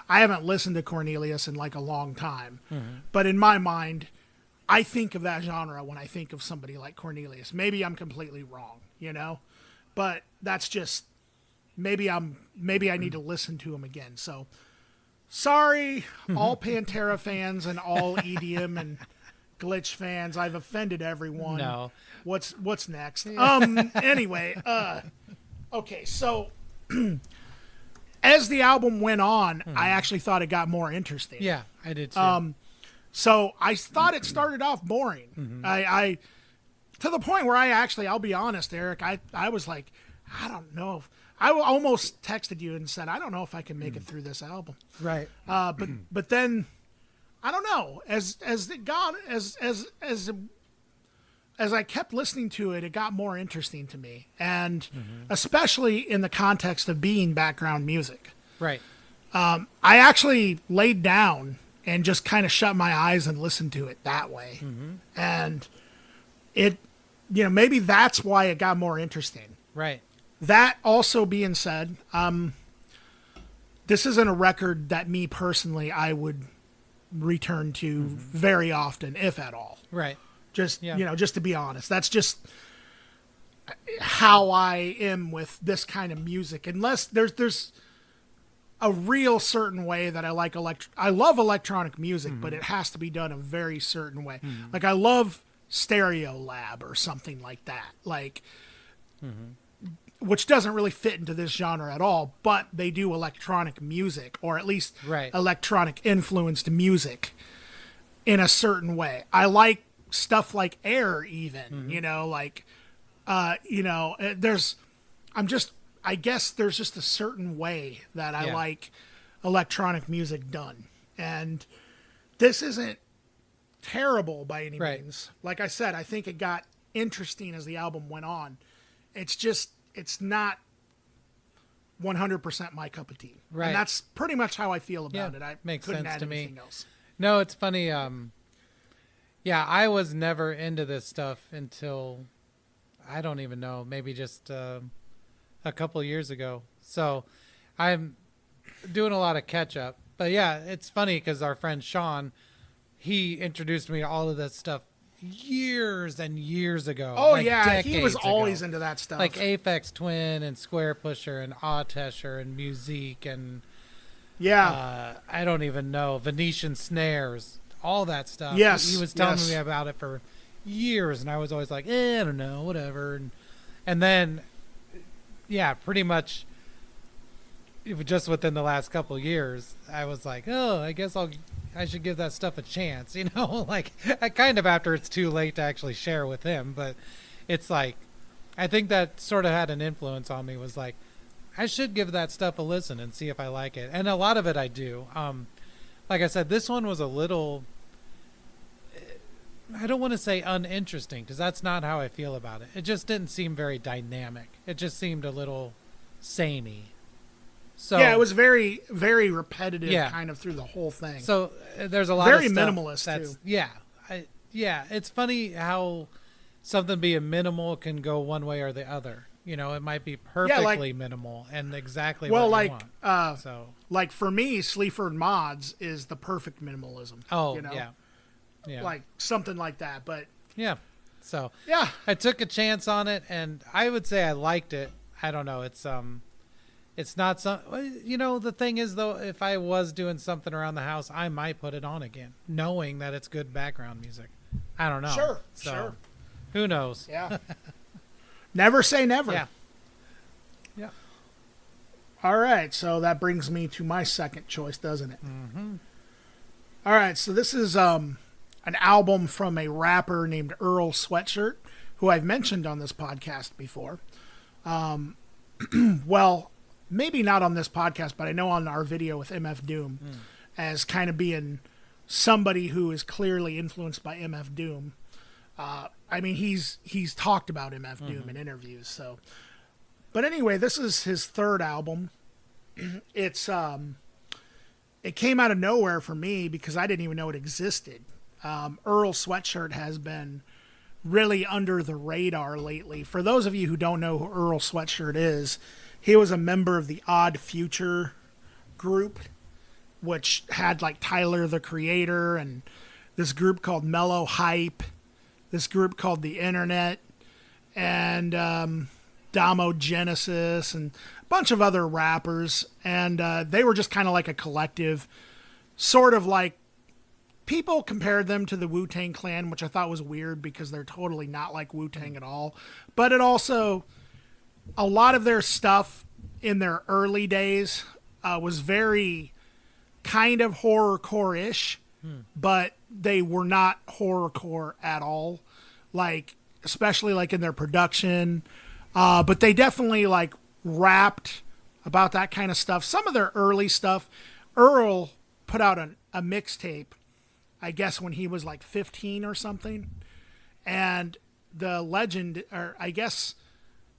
haven't listened to Cornelius in like a long time, but in my mind, I think of that genre when I think of somebody like Cornelius. Maybe I'm completely wrong, you know, but that's just maybe I need to listen to him again. So sorry, all Pantera fans and all EDM and Glitch fans. I've offended everyone. No. What's next? Anyway, okay, so as the album went on, I actually thought it got more interesting. Yeah, I did too. So I thought it started off boring. I to the point where I'll be honest, Eric, I was like, I don't know if I almost texted you and said, I don't know if I can make it through this album. Right. But then I don't know, as I kept listening to it, it got more interesting to me, and especially in the context of being background music. Right. I actually laid down and just kind of shut my eyes and listened to it that way. And it, maybe that's why it got more interesting. Right. That also being said, this isn't a record that me personally I would return to very often, if at all. Right. Just, just to be honest, that's just how I am with this kind of music. Unless there's a real certain way that I like I love electronic music, but it has to be done a very certain way. Like I love Stereo Lab or something like that. Like, which doesn't really fit into this genre at all, but they do electronic music, or at least electronic influenced music in a certain way. I like stuff like Air even, I guess there's just a certain way that I like electronic music done. And this isn't terrible by any means. Like I said, I think it got interesting as the album went on. It's not 100% my cup of tea. Right. And that's pretty much how I feel about it. I makes couldn't sense add to me. anything else. No, it's funny. I was never into this stuff until, I don't even know, maybe just a couple years ago. So I'm doing a lot of catch up. But yeah, it's funny because our friend Sean, he introduced me to all of this stuff years and years ago. Oh, yeah, he was always into that stuff. Like Aphex Twin and Square Pusher and Autesher and Musique and I don't even know, Venetian Snares, all that stuff. Yes, he was telling me about it for years, and I was always like, I don't know, whatever. And then, pretty much just within the last couple of years, I was like, I guess I should give that stuff a chance, like I kind of after it's too late to actually share with him, but it's like, I think that sort of had an influence on me, was like, I should give that stuff a listen and see if I like it. And a lot of it I do. Like I said, this one was a little, I don't want to say uninteresting, because that's not how I feel about it. It just didn't seem very dynamic. It just seemed a little samey. So, it was very, very repetitive kind of through the whole thing. So there's a lot very of stuff minimalist that's, too. It's funny how something being minimal can go one way or the other. It might be perfectly minimal and exactly what you want. Like for me, Sleaford Mods is the perfect minimalism. Oh, yeah. Like something like that. But so I took a chance on it, and I would say I liked it. I don't know. It's not some. The thing is, though, if I was doing something around the house, I might put it on again, knowing that it's good background music. I don't know. Sure. Who knows? Yeah. Never say never. Yeah. All right, so that brings me to my second choice, doesn't it? All right, so this is an album from a rapper named Earl Sweatshirt, who I've mentioned on this podcast before. Well, maybe not on this podcast, but I know on our video with MF Doom as kind of being somebody who is clearly influenced by MF Doom. I mean, he's talked about MF Doom in interviews. So, but anyway, this is his third album. It came out of nowhere for me because I didn't even know it existed. Earl Sweatshirt has been really under the radar lately. For those of you who don't know who Earl Sweatshirt is, he was a member of the Odd Future group, which had like Tyler the Creator and this group called Mellow Hype, this group called The Internet, and Damo Genesis, and a bunch of other rappers, and they were just kind of like a collective, sort of like people compared them to the Wu-Tang Clan, which I thought was weird because they're totally not like Wu-Tang at all. But it also, a lot of their stuff in their early days was very kind of horrorcore-ish, but they were not horrorcore at all. Like, especially like in their production. But they definitely like rapped about that kind of stuff. Some of their early stuff, Earl put out a mixtape, I guess when he was like 15 or something. And the legend, or I guess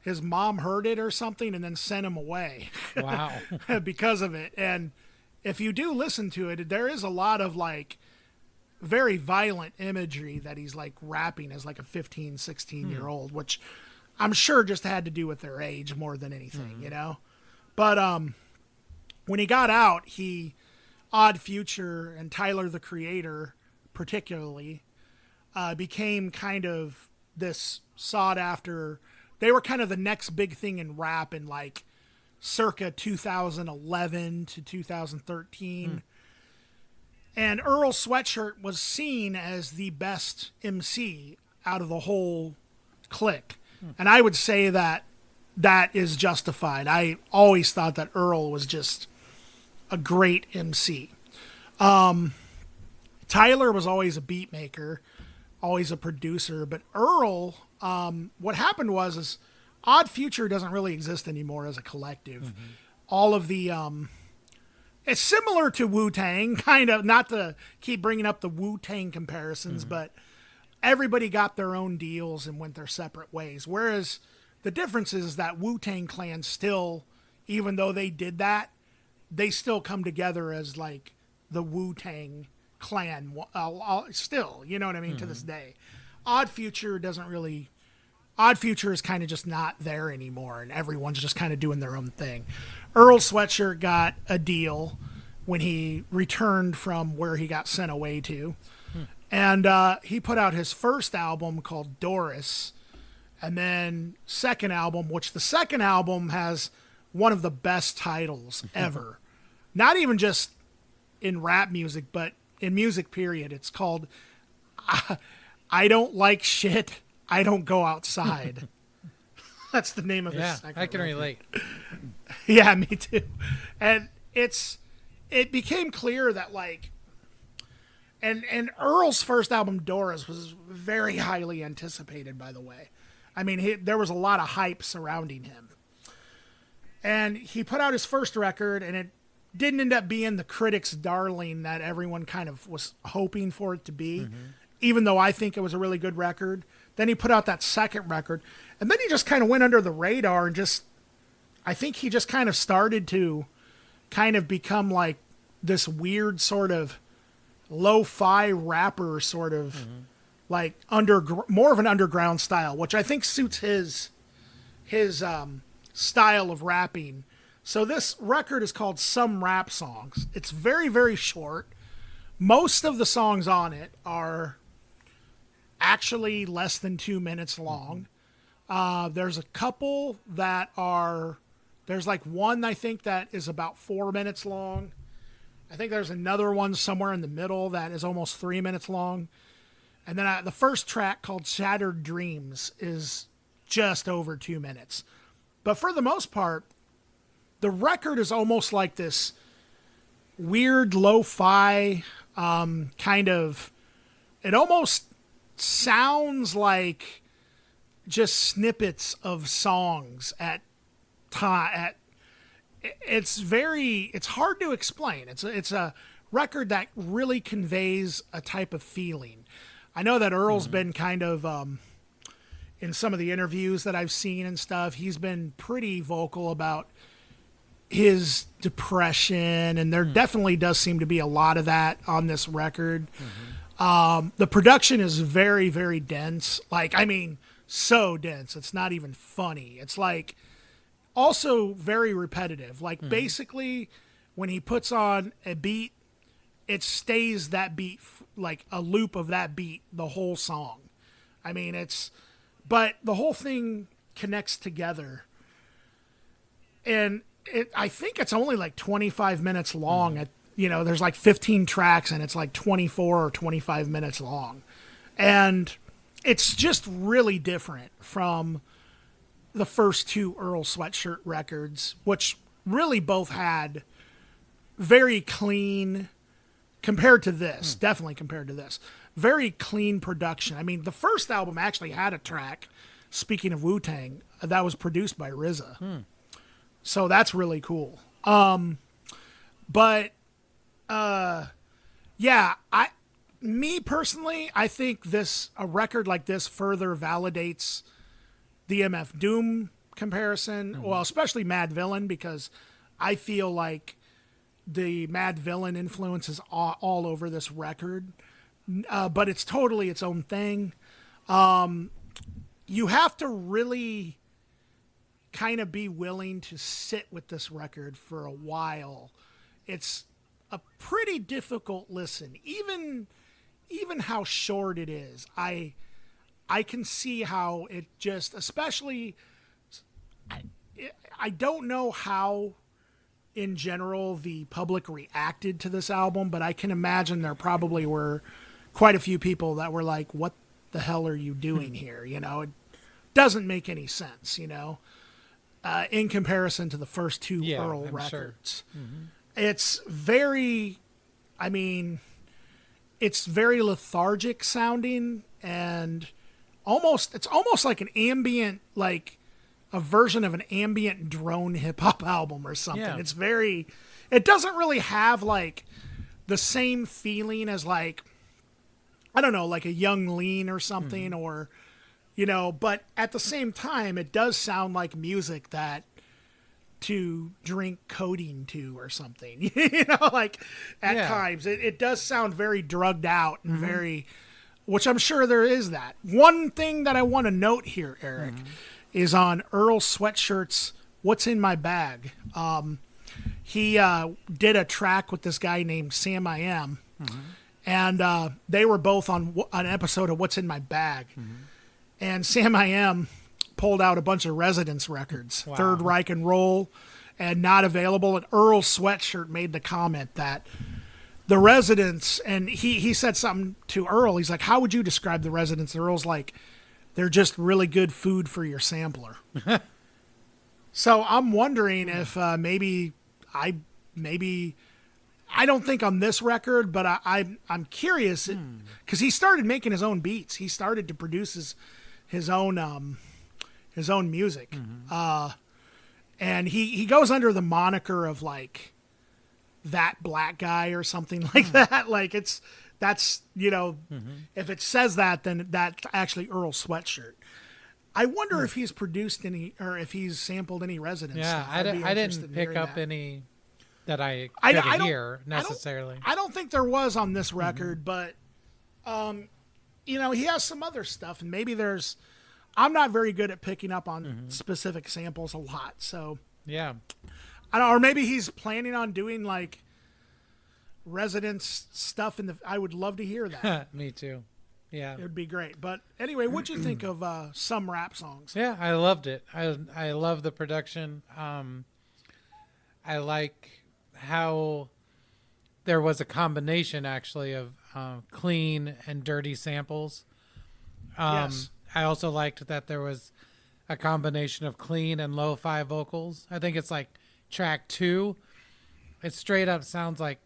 his mom heard it or something and then sent him away. Wow. Because of it. And if you do listen to it, there is a lot of like very violent imagery that he's like rapping as like a 15, 16-year-old, which I'm sure just had to do with their age more than anything, you know? But when he got out, Odd Future and Tyler, the Creator, particularly, became kind of this sought after. They were kind of the next big thing in rap in like circa 2011 to 2013. And Earl Sweatshirt was seen as the best MC out of the whole clique. And I would say that is justified. I always thought that Earl was just a great MC. Tyler was always a beat maker, always a producer, but Earl, what happened was Odd Future doesn't really exist anymore as a collective. All of the, it's similar to Wu-Tang, kind of, not to keep bringing up the Wu-Tang comparisons, but everybody got their own deals and went their separate ways. Whereas the difference is that Wu-Tang Clan still, even though they did that, they still come together as like the Wu-Tang Clan still, you know what I mean, to this day. Odd Future is kind of just not there anymore, and everyone's just kind of doing their own thing. Earl Sweatshirt got a deal when he returned from where he got sent away to, and he put out his first album called Doris, and then second album, which the second album has one of the best titles ever. Not even just in rap music, but in music period. It's called I Don't Like Shit, I Don't Go Outside. That's the name of the second I can record. relate. Yeah, me too. And it became clear that like, and Earl's first album, Doris, was very highly anticipated, by the way. I mean, there was a lot of hype surrounding him. And he put out his first record, and it didn't end up being the critics' darling that everyone kind of was hoping for it to be, even though I think it was a really good record. Then he put out that second record, and then he just kind of went under the radar and I think he just kind of started to kind of become like this weird sort of lo-fi rapper sort of like more of an underground style, which I think suits his style of rapping. So this record is called Some Rap Songs. It's very, very short. Most of the songs on it are actually less than 2 minutes long. There's a couple there's like one I think that is about 4 minutes long. I think there's another one somewhere in the middle that is almost 3 minutes long. And then the first track called Shattered Dreams is just over 2 minutes. But for the most part, the record is almost like this weird lo-fi kind of, it almost sounds like just snippets of songs it's hard to explain. It's a record that really conveys a type of feeling. I know that Earl's been kind of in some of the interviews that I've seen and stuff, he's been pretty vocal about his depression, and there definitely does seem to be a lot of that on this record. The production is very, very dense. Like, I mean, so dense. It's not even funny. It's like also very repetitive. Like basically when he puts on a beat, it stays that beat, like a loop of that beat the whole song. I mean, but the whole thing connects together. and I think it's only like 25 minutes long. There's like 15 tracks and it's like 24 or 25 minutes long. And it's just really different from the first two Earl Sweatshirt records, which really both had very clean, compared to this, definitely compared to this, very clean production. I mean, the first album actually had a track, speaking of Wu-Tang, that was produced by RZA. So that's really cool. Me personally, I think a record like this further validates the MF Doom comparison, well, especially Mad Villain, because I feel like the Mad Villain influence is all over this record, but it's totally its own thing. You have to really kind of be willing to sit with this record for a while. It's a pretty difficult listen, even how short it is. I can see how it just, especially, I don't know how in general the public reacted to this album, but I can imagine there probably were quite a few people that were like, what the hell are you doing here? It doesn't make any sense, in comparison to the first two Earl records. Sure. It's very, it's very lethargic sounding, and it's almost like an ambient, like a version of an ambient drone hip hop album or something. Yeah. It doesn't really have like the same feeling as like, I don't know, like a Young Lean or something, or, but at the same time, it does sound like music that to drink codeine to or something, like at times it does sound very drugged out and very, which I'm sure there is that. One thing that I want to note here, Erik, is on Earl Sweatshirt's What's in My Bag. He did a track with this guy named Sam I Am, and they were both on an episode of What's in My Bag. And Sam I Am pulled out a bunch of Residence records, wow. Third Reich and Roll, and Not Available. And Earl Sweatshirt made the comment that the Residence, and he said something to Earl. He's like, how would you describe the Residence? And Earl's like, they're just really good food for your sampler. So I'm wondering if maybe I don't think on this record, but I'm curious because he started making his own beats. He started to produce his own music, and he goes under the moniker of like That Black Guy or something like that. Like that's if it says that, then that's actually Earl Sweatshirt. I wonder if he's produced any or if he's sampled any Residence stuff. I didn't pick up any that I could hear necessarily. I don't think there was on this record, but he has some other stuff, and maybe there's. I'm not very good at picking up on specific samples a lot, so yeah. I don't, or maybe he's planning on doing like Residence stuff I would love to hear that. Me too. Yeah, it would be great. But anyway, what'd you think of some rap songs? Yeah, I loved it. I love the production. I like how there was a combination actually of clean and dirty samples. Yes. I also liked that there was a combination of clean and lo-fi vocals. I think it's like track 2. It straight up sounds like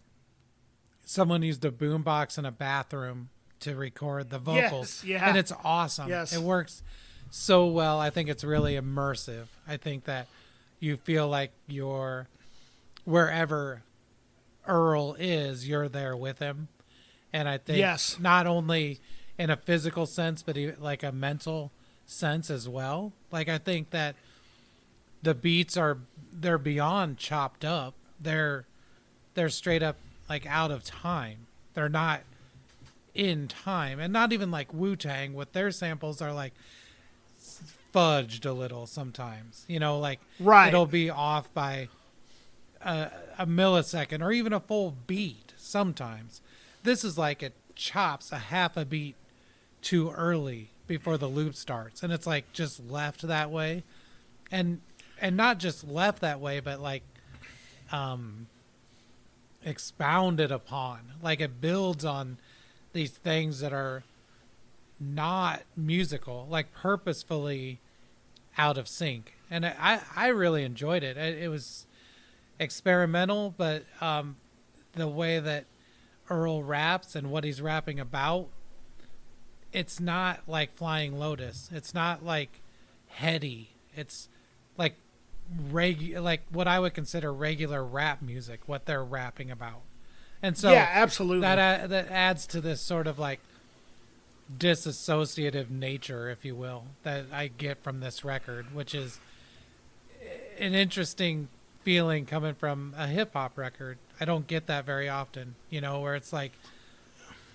someone used a boombox in a bathroom to record the vocals. Yes, yeah. And it's awesome. Yes. It works so well. I think it's really immersive. I think that you feel like you're wherever Earl is, you're there with him. And I think not only in a physical sense, but like a mental sense as well. Like I think that the beats they're beyond chopped up. They're straight up like out of time. They're not in time, and not even like Wu-Tang with their samples are like fudged a little sometimes. Like it'll be off by a millisecond or even a full beat sometimes. This is like it chops a half a beat too early before the loop starts, and it's like just left that way. And and not just left that way, but like expounded upon. Like it builds on these things that are not musical, like purposefully out of sync. And I really enjoyed it. It was experimental, but the way that Earl raps and what he's rapping about, it's not like Flying Lotus. It's not like heady. It's like like what I would consider regular rap music, what they're rapping about. And so yeah, absolutely. That adds to this sort of like disassociative nature, if you will, that I get from this record, which is an interesting feeling coming from a hip hop record. I don't get that very often, you know, where it's like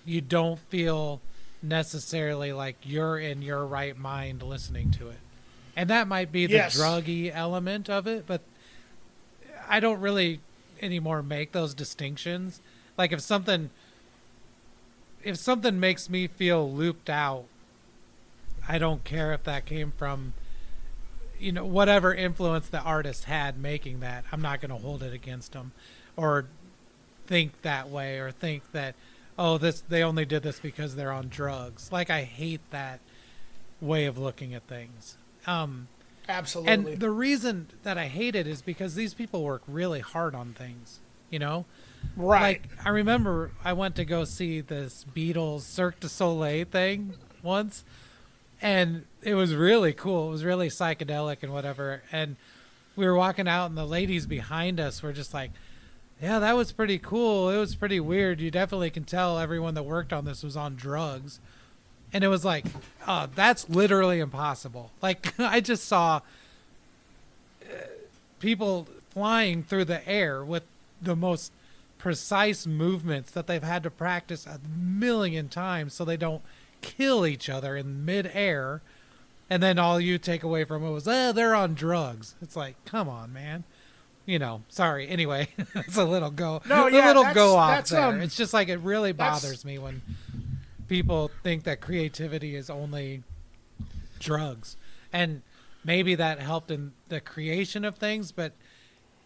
you don't feel necessarily like you're in your right mind listening to it. And that might be the druggy element of it, but I don't really anymore make those distinctions. Like if something makes me feel looped out, I don't care if that came from, you know, whatever influence the artist had making that. I'm not going to hold it against them or think that way or think that, oh, they only did this because they're on drugs. Like I hate that way of looking at things. Absolutely. And the reason that I hate it is because these people work really hard on things, you know? Right. Like, I remember I went to go see this Beatles Cirque du Soleil thing once, and it was really cool. It was really psychedelic and whatever. And we were walking out, and the ladies behind us were just like, yeah, that was pretty cool. It was pretty weird. You definitely can tell everyone that worked on this was on drugs. And it was like, oh, that's literally impossible. Like, I just saw people flying through the air with the most precise movements that they've had to practice a million times so they don't kill each other in midair. And then all you take away from it was, they're on drugs. It's like, come on, man. You know, sorry. Anyway, it's a little go off there. It's just like, it really bothers me when people think that creativity is only drugs. And maybe that helped in the creation of things, but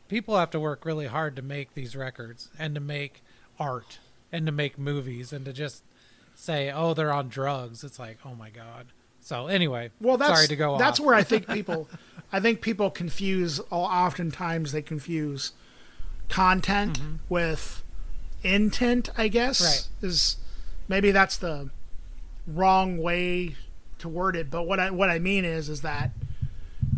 people have to work really hard to make these records and to make art and to make movies and to just say, oh, they're on drugs. It's like, oh my God. So anyway, sorry to go off. That's where I think people confuse, oftentimes they confuse content with intent, I guess. Right. Maybe that's the wrong way to word it, but what I mean is that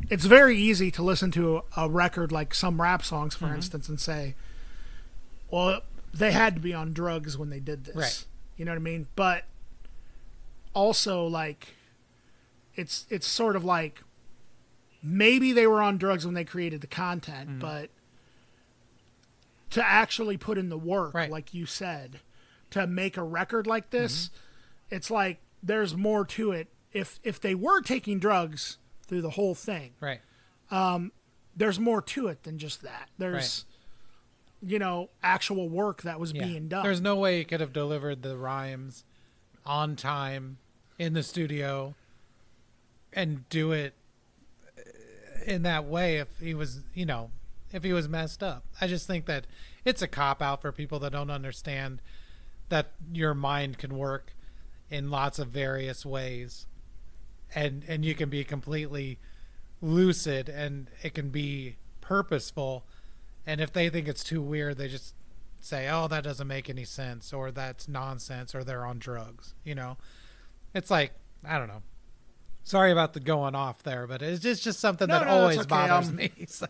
it's very easy to listen to a record like some rap songs, for instance, and say, well, they had to be on drugs when they did this. Right. You know what I mean? But also, like, it's sort of like maybe they were on drugs when they created the content, but to actually put in the work, like you said, to make a record like this, it's like there's more to it. If they were taking drugs through the whole thing, there's more to it than just that. There's you know, actual work that was being done. There's no way he could have delivered the rhymes on time in the studio and do it in that way if he was, you know, if he was messed up. I just think that it's a cop-out for people that don't understand that your mind can work in lots of various ways, and you can be completely lucid and it can be purposeful. And if they think it's too weird, they just say, oh, that doesn't make any sense, or that's nonsense, or they're on drugs. You know, it's like, I don't know. Sorry about the going off there, but it's just something that always bothers me. So,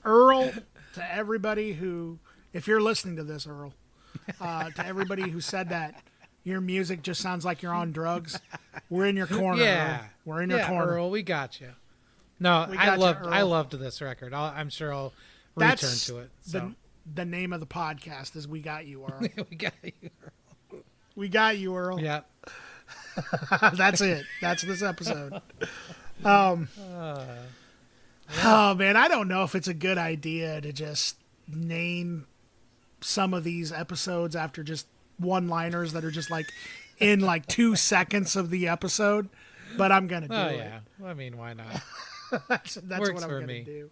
Earl, to everybody who, if you're listening to this, Earl, to everybody who said that your music just sounds like you're on drugs, we're in your corner. Yeah, Earl. We're in your corner. Earl, we got you. No, I loved this record. I'm sure I'll return to it. So. The name of the podcast is "We Got You, Earl." We got you, Earl. We got you, Earl. Yeah. That's it. That's this episode. Oh man, I don't know if it's a good idea to just name some of these episodes after just one-liners that are just like in like 2 seconds of the episode, but I'm gonna do it. Yeah, I mean, why not? that's Works what I'm for going to me. do.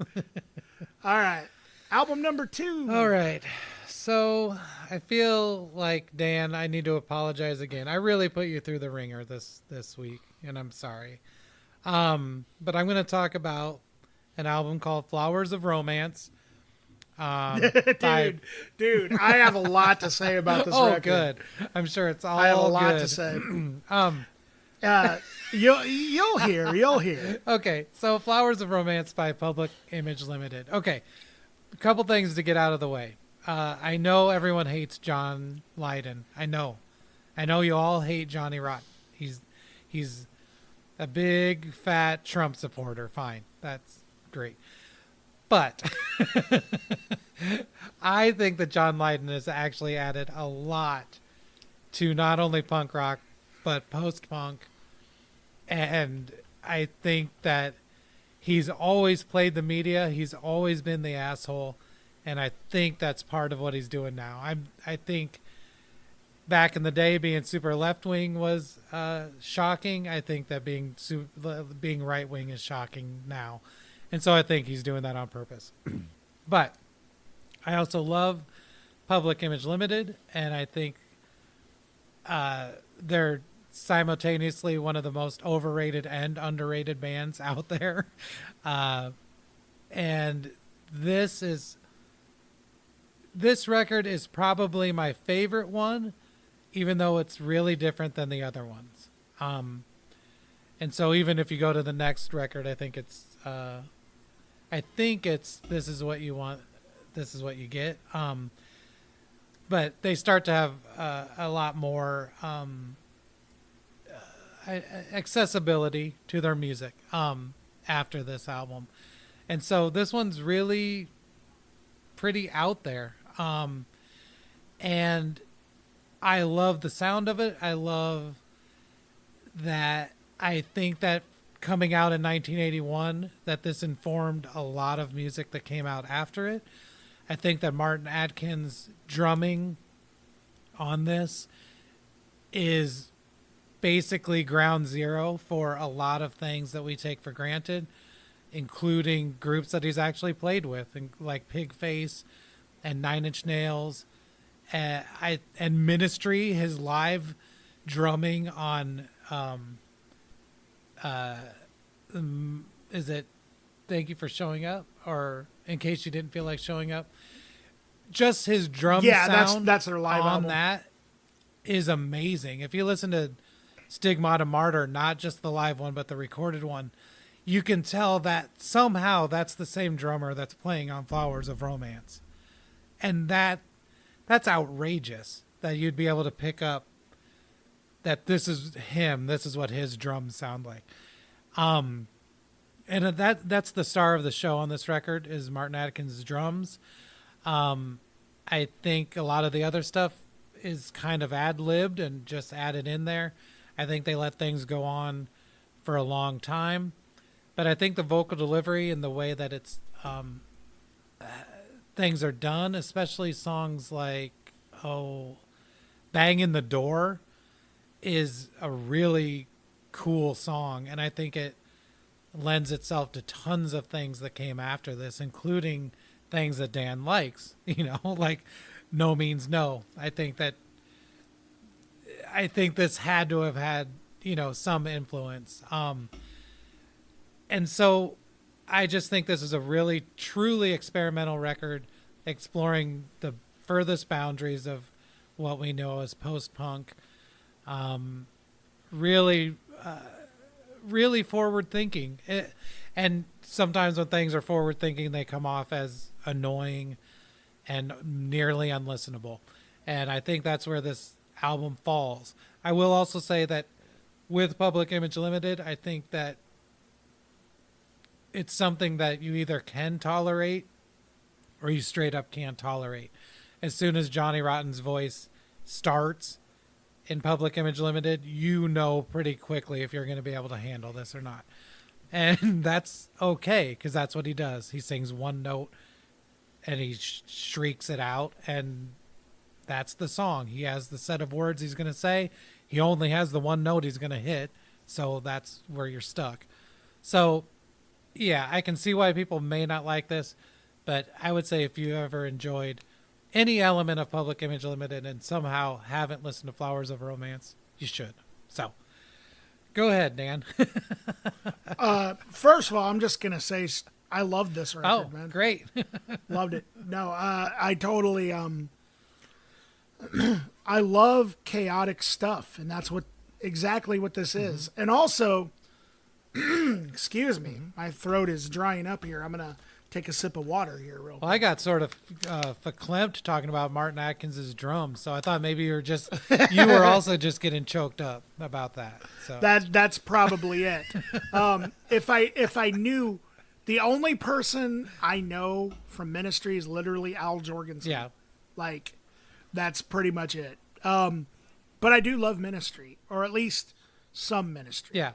All right. Album number 2. All right. So I feel like, Dan, I need to apologize again. I really put you through the ringer this week, and I'm sorry. But I'm going to talk about an album called Flowers of Romance. Dude, I have a lot to say about this Oh, record. good. I'm sure it's all I have a lot good. to say. Um, You'll hear. Okay, so Flowers of Romance by Public Image Limited. Okay, a couple things to get out of the way. I know everyone hates John Lydon. I know you all hate Johnny Rotten. He's a big fat Trump supporter. Fine, that's great. But I think that John Lydon has actually added a lot to not only punk rock but post-punk, and I think that he's always played the media. He's always been the asshole. And I think that's part of what he's doing now. I think back in the day, being super left wing was shocking. I think that being right wing is shocking now, and so I think he's doing that on purpose. But I also love Public Image Limited, and I think they're simultaneously one of the most overrated and underrated bands out there. And this record is probably my favorite one, even though it's really different than the other ones. And so even if you go to the next record, I think it's This Is What You Want, This Is What You Get. But they start to have a lot more accessibility to their music after this album. And so this one's really pretty out there. And I love the sound of it. I love that. I think that coming out in 1981, that this informed a lot of music that came out after it. I think that Martin Atkins' drumming on this is basically ground zero for a lot of things that we take for granted, including groups that he's actually played with, like Pigface and Nine Inch Nails, and Ministry. His live drumming on is it Thank You for Showing Up, or In Case You Didn't Feel Like Showing Up? Just his drum sound that's their live on album. that is amazing. If you listen to Stigmata Martyr, not just the live one but the recorded one, you can tell that somehow that's the same drummer that's playing on Flowers of Romance. And that's outrageous that you'd be able to pick up that this is him, this is what his drums sound like. And that's the star of the show on this record is Martin Atkins' drums. I think a lot of the other stuff is kind of ad-libbed and just added in there. I think they let things go on for a long time. But I think the vocal delivery and the way that it's things are done, especially songs like Bang in the Door, is a really cool song. And I think it lends itself to tons of things that came after this, including things that Dan likes, like No Means No. I think this had to have had, some influence. And so I just think this is a really, truly experimental record exploring the furthest boundaries of what we know as post-punk. Really forward-thinking. And sometimes when things are forward-thinking, they come off as annoying and nearly unlistenable. And I think that's where this album falls. I will also say that with Public Image Limited, I think that it's something that you either can tolerate or you straight up can't tolerate. As soon as Johnny Rotten's voice starts in Public Image Limited, you know pretty quickly if you're going to be able to handle this or not. And that's okay, because that's what he does. He sings one note and he shrieks it out, and that's the song. He has the set of words he's going to say. He only has the one note he's going to hit, so that's where you're stuck. So Yeah, I can see why people may not like this, but I would say if you ever enjoyed any element of Public Image Limited and somehow haven't listened to Flowers of Romance, you should. So, go ahead, Dan. First of all, I'm just gonna say I loved this record, man. Great. Loved it. No, I totally I love chaotic stuff, and that's exactly what this is. And also, excuse me, my throat is drying up here. I'm gonna take a sip of water here, real quick. Well, I got sort of verklempt talking about Martin Atkins' drums, so I thought maybe you were also just getting choked up about that. So That's probably it. If I knew, the only person I know from Ministry is literally Al Jorgensen. yeah, Like, that's pretty much it. But I do love Ministry, or at least some Ministry. yeah,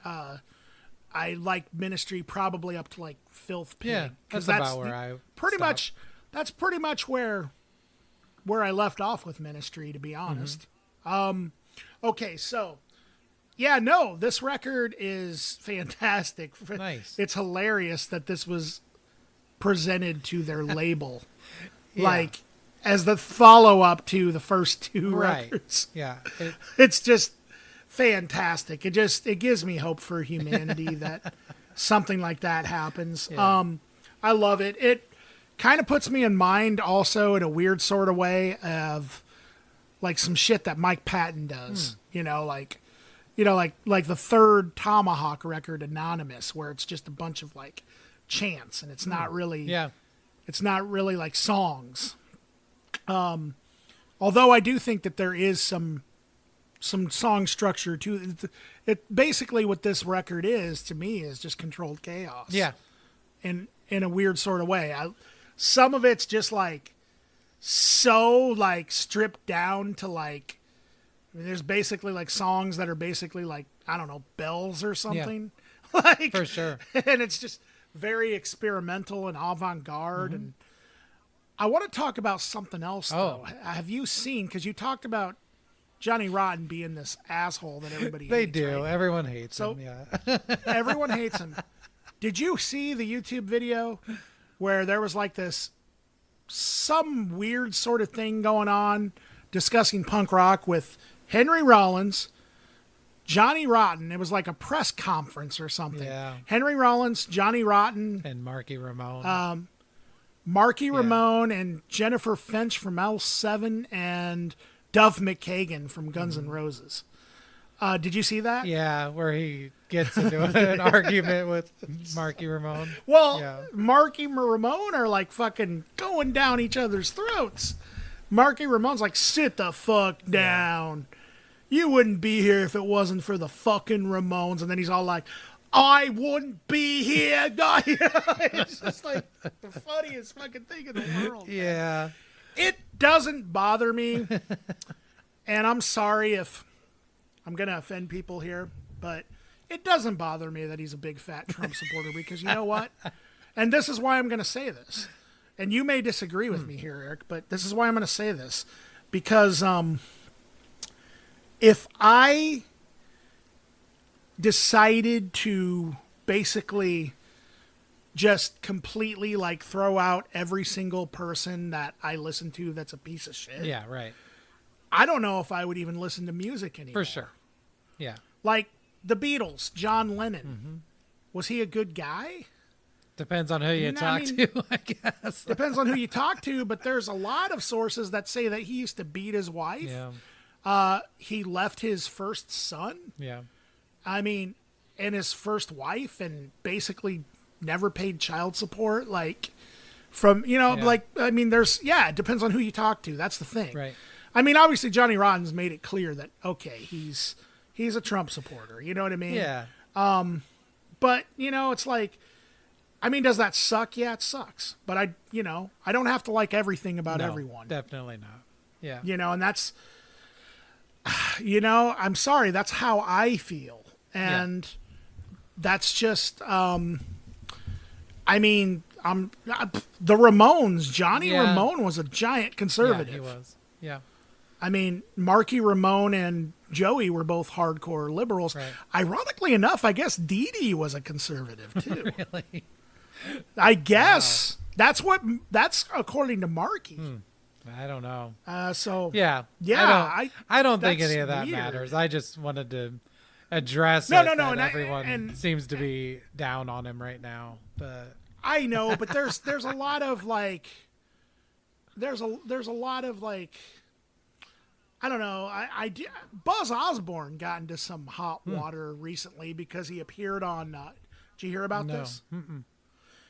I like Ministry probably up to like Filth Pig. yeah. 'cause That's about where I pretty stopped. much. That's pretty much where I left off with Ministry, to be honest. Okay, so yeah, no, this record is fantastic. Nice. It's hilarious that this was presented to their label, Yeah. like as the follow up to the first two Right. records. Yeah, It's just fantastic. It gives me hope for humanity that something like that happens. Yeah. I love it. It kind of puts me in mind also in a weird sort of way of like some shit that Mike Patton does. Like the third Tomahawk record, Anonymous, where it's just a bunch of like chants and it's not really yeah, it's not really like songs. Although I do think that there is some song structure to it. Basically, what this record is to me is just controlled chaos. yeah. In a weird sort of way. Some of it's just like so like stripped down to like. I mean, there's basically like songs that are basically like, I don't know, bells or something. Like, For sure. And it's just very experimental and avant-garde. And I want to talk about something else though. Have you seen? Because you talked about Johnny Rotten being this asshole that everybody They hates, do. right? Everyone hates So- him. Yeah. Everyone hates him. Did you see the YouTube video where there was like some weird sort of thing going on discussing punk rock with Henry Rollins, Johnny Rotten? It was like a press conference or something. Yeah. Henry Rollins, Johnny Rotten, And Marky Ramone. Marky Ramone, and Jennifer Finch from L7, and Duff McKagan from Guns N' Roses. Did you see that? yeah, where he gets into an argument with Marky Ramone. Well, Yeah. Marky and Ramone are like fucking going down each other's throats. Marky Ramone's like, sit the fuck down. You wouldn't be here if it wasn't for the fucking Ramones. And then he's all like, I wouldn't be here. It's just like the funniest fucking thing in the world. Yeah. It doesn't bother me. And I'm sorry if I'm going to offend people here, but it doesn't bother me that he's a big fat Trump supporter, because you know what? And this is why I'm going to say this. And you may disagree with me here, Eric, but this is why I'm going to say this. Because if I decided to basically just completely like throw out every single person that I listen to that's a piece of shit, Yeah, right. I don't know if I would even listen to music anymore. For sure. Yeah. Like the Beatles, John Lennon. Was he a good guy? Depends on who you No, talk I mean- to, I guess. Depends on who you talk to, but there's a lot of sources that say that he used to beat his wife. Yeah. He left his first son. Yeah. I mean, and his first wife, and basically never paid child support. Like, from, Yeah. like, I mean, it depends on who you talk to. That's the thing. Right. I mean, obviously, Johnny Rotten's made it clear that, okay, he's a Trump supporter. You know what I mean? Yeah. But, it's like, I mean, does that suck? Yeah, it sucks. But I don't have to like everything about No, everyone. Definitely not. Yeah. And that's, I'm sorry, that's how I feel. And that's just, I mean, the Ramones, Johnny Yeah. Ramone was a giant conservative. Yeah, he was. Yeah. I mean, Marky Ramone and Joey were both hardcore liberals. Right. Ironically enough, I guess Dee Dee was a conservative too. Really? I guess that's according to Marky. I don't know. So Yeah. yeah, I don't think that's any of that weird. matters. I just wanted to address No, it no, no, that and everyone seems to be down on him right now. But I know, but there's a lot of like there's a lot of like I don't know. Buzz Osborne got into some hot water recently because he appeared on. Did you hear about no. this?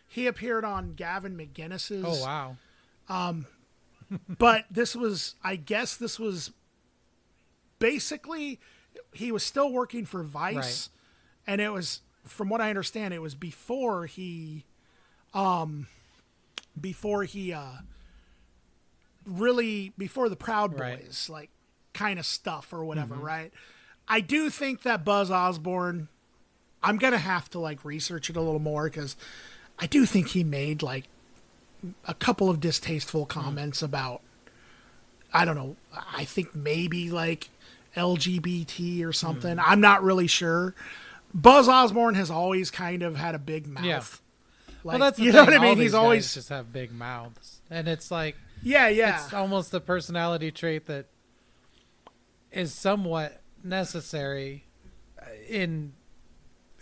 He appeared on Gavin McGinnis's. Oh wow. But I guess this was basically he was still working for Vice, Right. and it was, from what I understand, it was before he really before the Proud Right. Boys like kind of stuff or whatever, right? I do think that Buzz Osborne, I'm gonna have to like research it a little more because I do think he made like a couple of distasteful comments about, I don't know, I think maybe like LGBT or something. I'm not really sure. Buzz Osborne has always kind of had a big mouth. Yeah. Like, Well, that's the you thing. know what I All mean? these He's guys always just have big mouths, and it's like yeah. it's almost a personality trait that is somewhat necessary in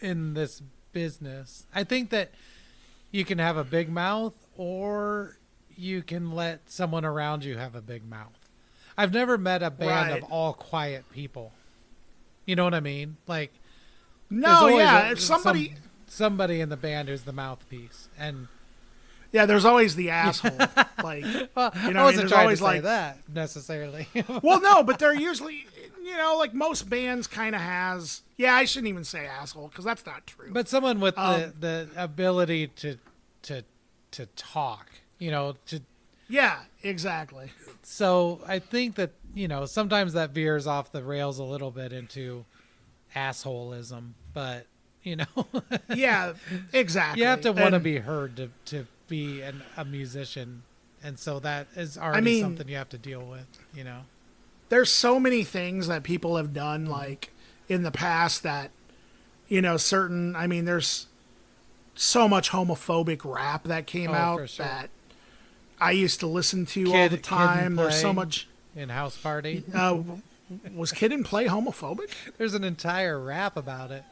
this business. I think that you can have a big mouth, or you can let someone around you have a big mouth. I've never met a band Right. of all quiet people. You know what I mean? Like, there's No, always yeah. If somebody, somebody in the band who's the mouthpiece, and yeah, there's always the asshole. Like, well, you know, I wasn't there's trying always to say like that necessarily. well, no, but they're usually, you know, like most bands kind of has. Yeah, I shouldn't even say asshole because that's not true. But someone with the ability to talk, you know, to. Yeah, exactly. So I think that, you know, sometimes that veers off the rails a little bit into assholeism, but you know, Yeah, exactly. you have to want to And, be heard to be a musician, and so that is already something you have to deal with, you know. there's so many things that people have done like in the past that, you know, certain. I mean, there's so much homophobic rap that came Oh, out for sure. that I used to listen to all Kid the and time. There's so Play much. in House Party. Was Kid and Play homophobic? There's an entire rap about it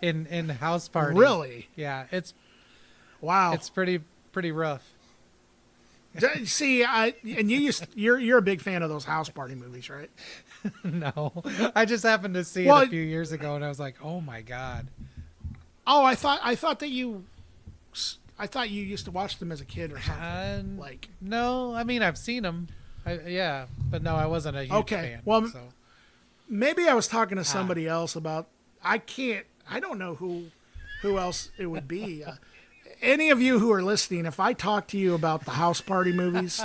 in House Party. Really? Yeah, it's Wow. pretty rough. See, you're a big fan of those house party movies, right? No, I just happened to see it a few years ago, and I was like, "Oh my god!" Oh, I thought you used to watch them as a kid or something. Like, no, I mean I've seen them, yeah, but no, I wasn't a huge okay, fan. well, so. maybe I was talking to somebody else about. I don't know who else it would be. Any of you who are listening, if I talk to you about the house party movies,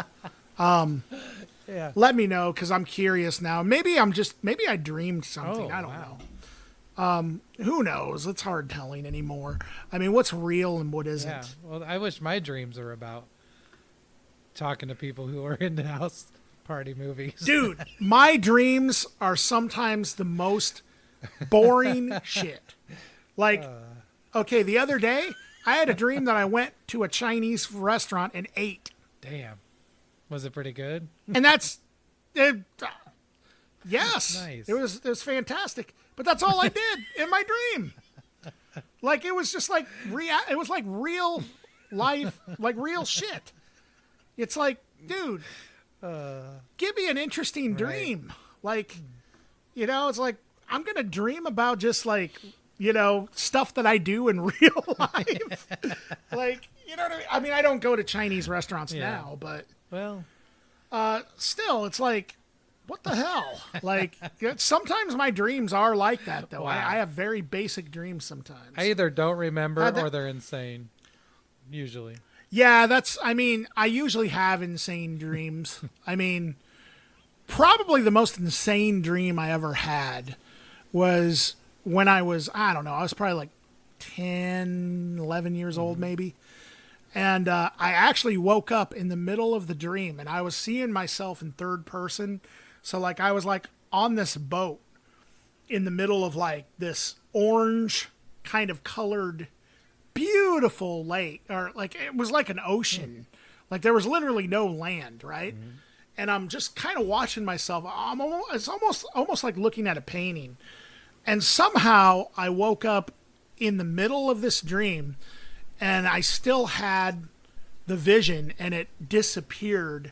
Yeah. let me know because I'm curious now. Maybe I dreamed something. Oh, I don't wow. know. Who knows? It's hard telling anymore. I mean, what's real and what isn't? Yeah. Well, I wish my dreams were about talking to people who are into house party movies. Dude, my dreams are sometimes the most boring shit. Like, okay, the other day, I had a dream that I went to a Chinese restaurant and ate. Damn. Was it pretty good? And that's, yes, Nice. it was fantastic. But that's all I did in my dream. Like, it was just like, it was like real life, like real shit. It's like, dude, give me an interesting dream. Like, you know, it's like, I'm going to dream about just like, you know, stuff that I do in real life. Like, you know what I mean? I mean, I don't go to Chinese restaurants now, but Well, still, it's like, what the hell? Like, sometimes my dreams are like that, though. Wow. I have very basic dreams sometimes. I either don't remember that- or they're insane. Usually. Yeah, I mean, I usually have insane dreams. I mean, probably the most insane dream I ever had was when I was probably like 10, 11 years old maybe. And I actually woke up in the middle of the dream and I was seeing myself in third person. So like I was like on this boat in the middle of like this orange kind of colored beautiful lake, or like it was like an ocean. Like there was literally no land, right? And I'm just kind of watching myself. It's almost like looking at a painting. And somehow I woke up in the middle of this dream, and I still had the vision, and it disappeared,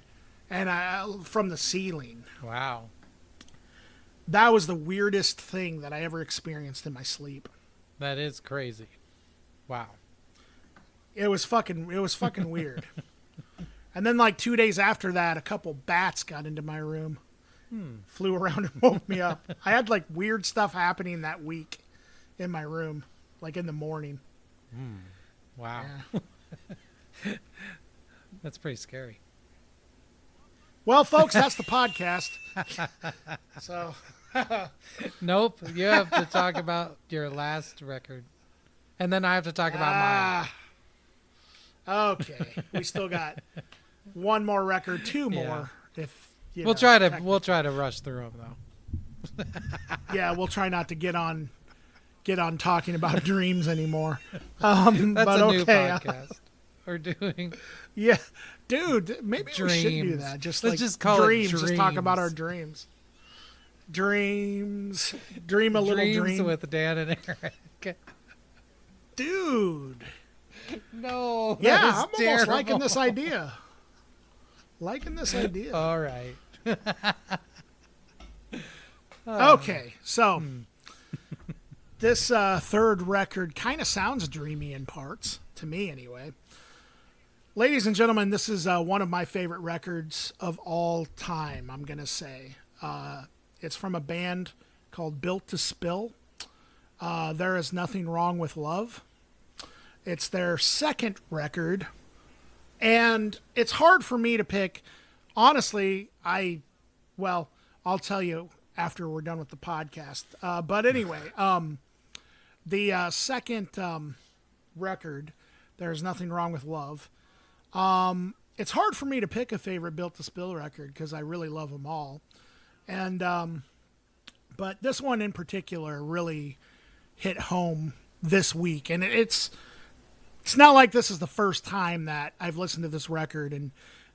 from the ceiling. Wow. That was the weirdest thing that I ever experienced in my sleep. That is crazy. Wow. It was fucking weird. And then like 2 days after that, a couple bats got into my room, flew around and woke me up. I had like weird stuff happening that week in my room, like in the morning. Wow. Yeah. That's pretty scary. Well, folks, that's the podcast. So, Nope. You have to talk about your last record. And then I have to talk about mine. Okay. We still got one more record, two more. Yeah. If we'll try to rush through them though. Yeah, we'll try not to get on talking about dreams anymore. That's but a new podcast we're doing. Yeah, dude, maybe we should do that. Let's just call dreams. it dreams. Just talk about our dreams. Dream a little dream. Dreams with Dan and Erik. Dude. No. Yeah, I'm almost terrible. liking this idea. All right. Okay, so this third record kind of sounds dreamy in parts, to me anyway. Ladies and gentlemen, this is one of my favorite records of all time, I'm going to say. It's from a band called Built to Spill. There Is Nothing Wrong with Love. It's their second record, and it's hard for me to pick. Honestly, I'll tell you after we're done with the podcast. But anyway, the second record, There's Nothing Wrong with Love. It's hard for me to pick a favorite Built to Spill record because I really love them all. And but this one in particular really hit home this week. And it's not like this is the first time that I've listened to this record and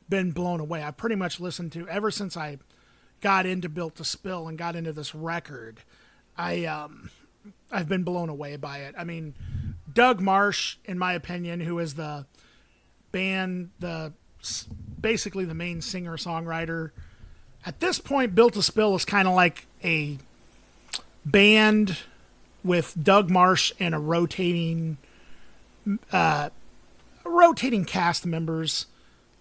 been blown away. I've pretty much listened to ever since I got into Built to Spill and got into this record. I've been blown away by it. I mean, Doug Marsh, in my opinion, who is the band, basically the main singer-songwriter. At this point, Built to Spill is kind of like a band with Doug Marsh and a rotating cast members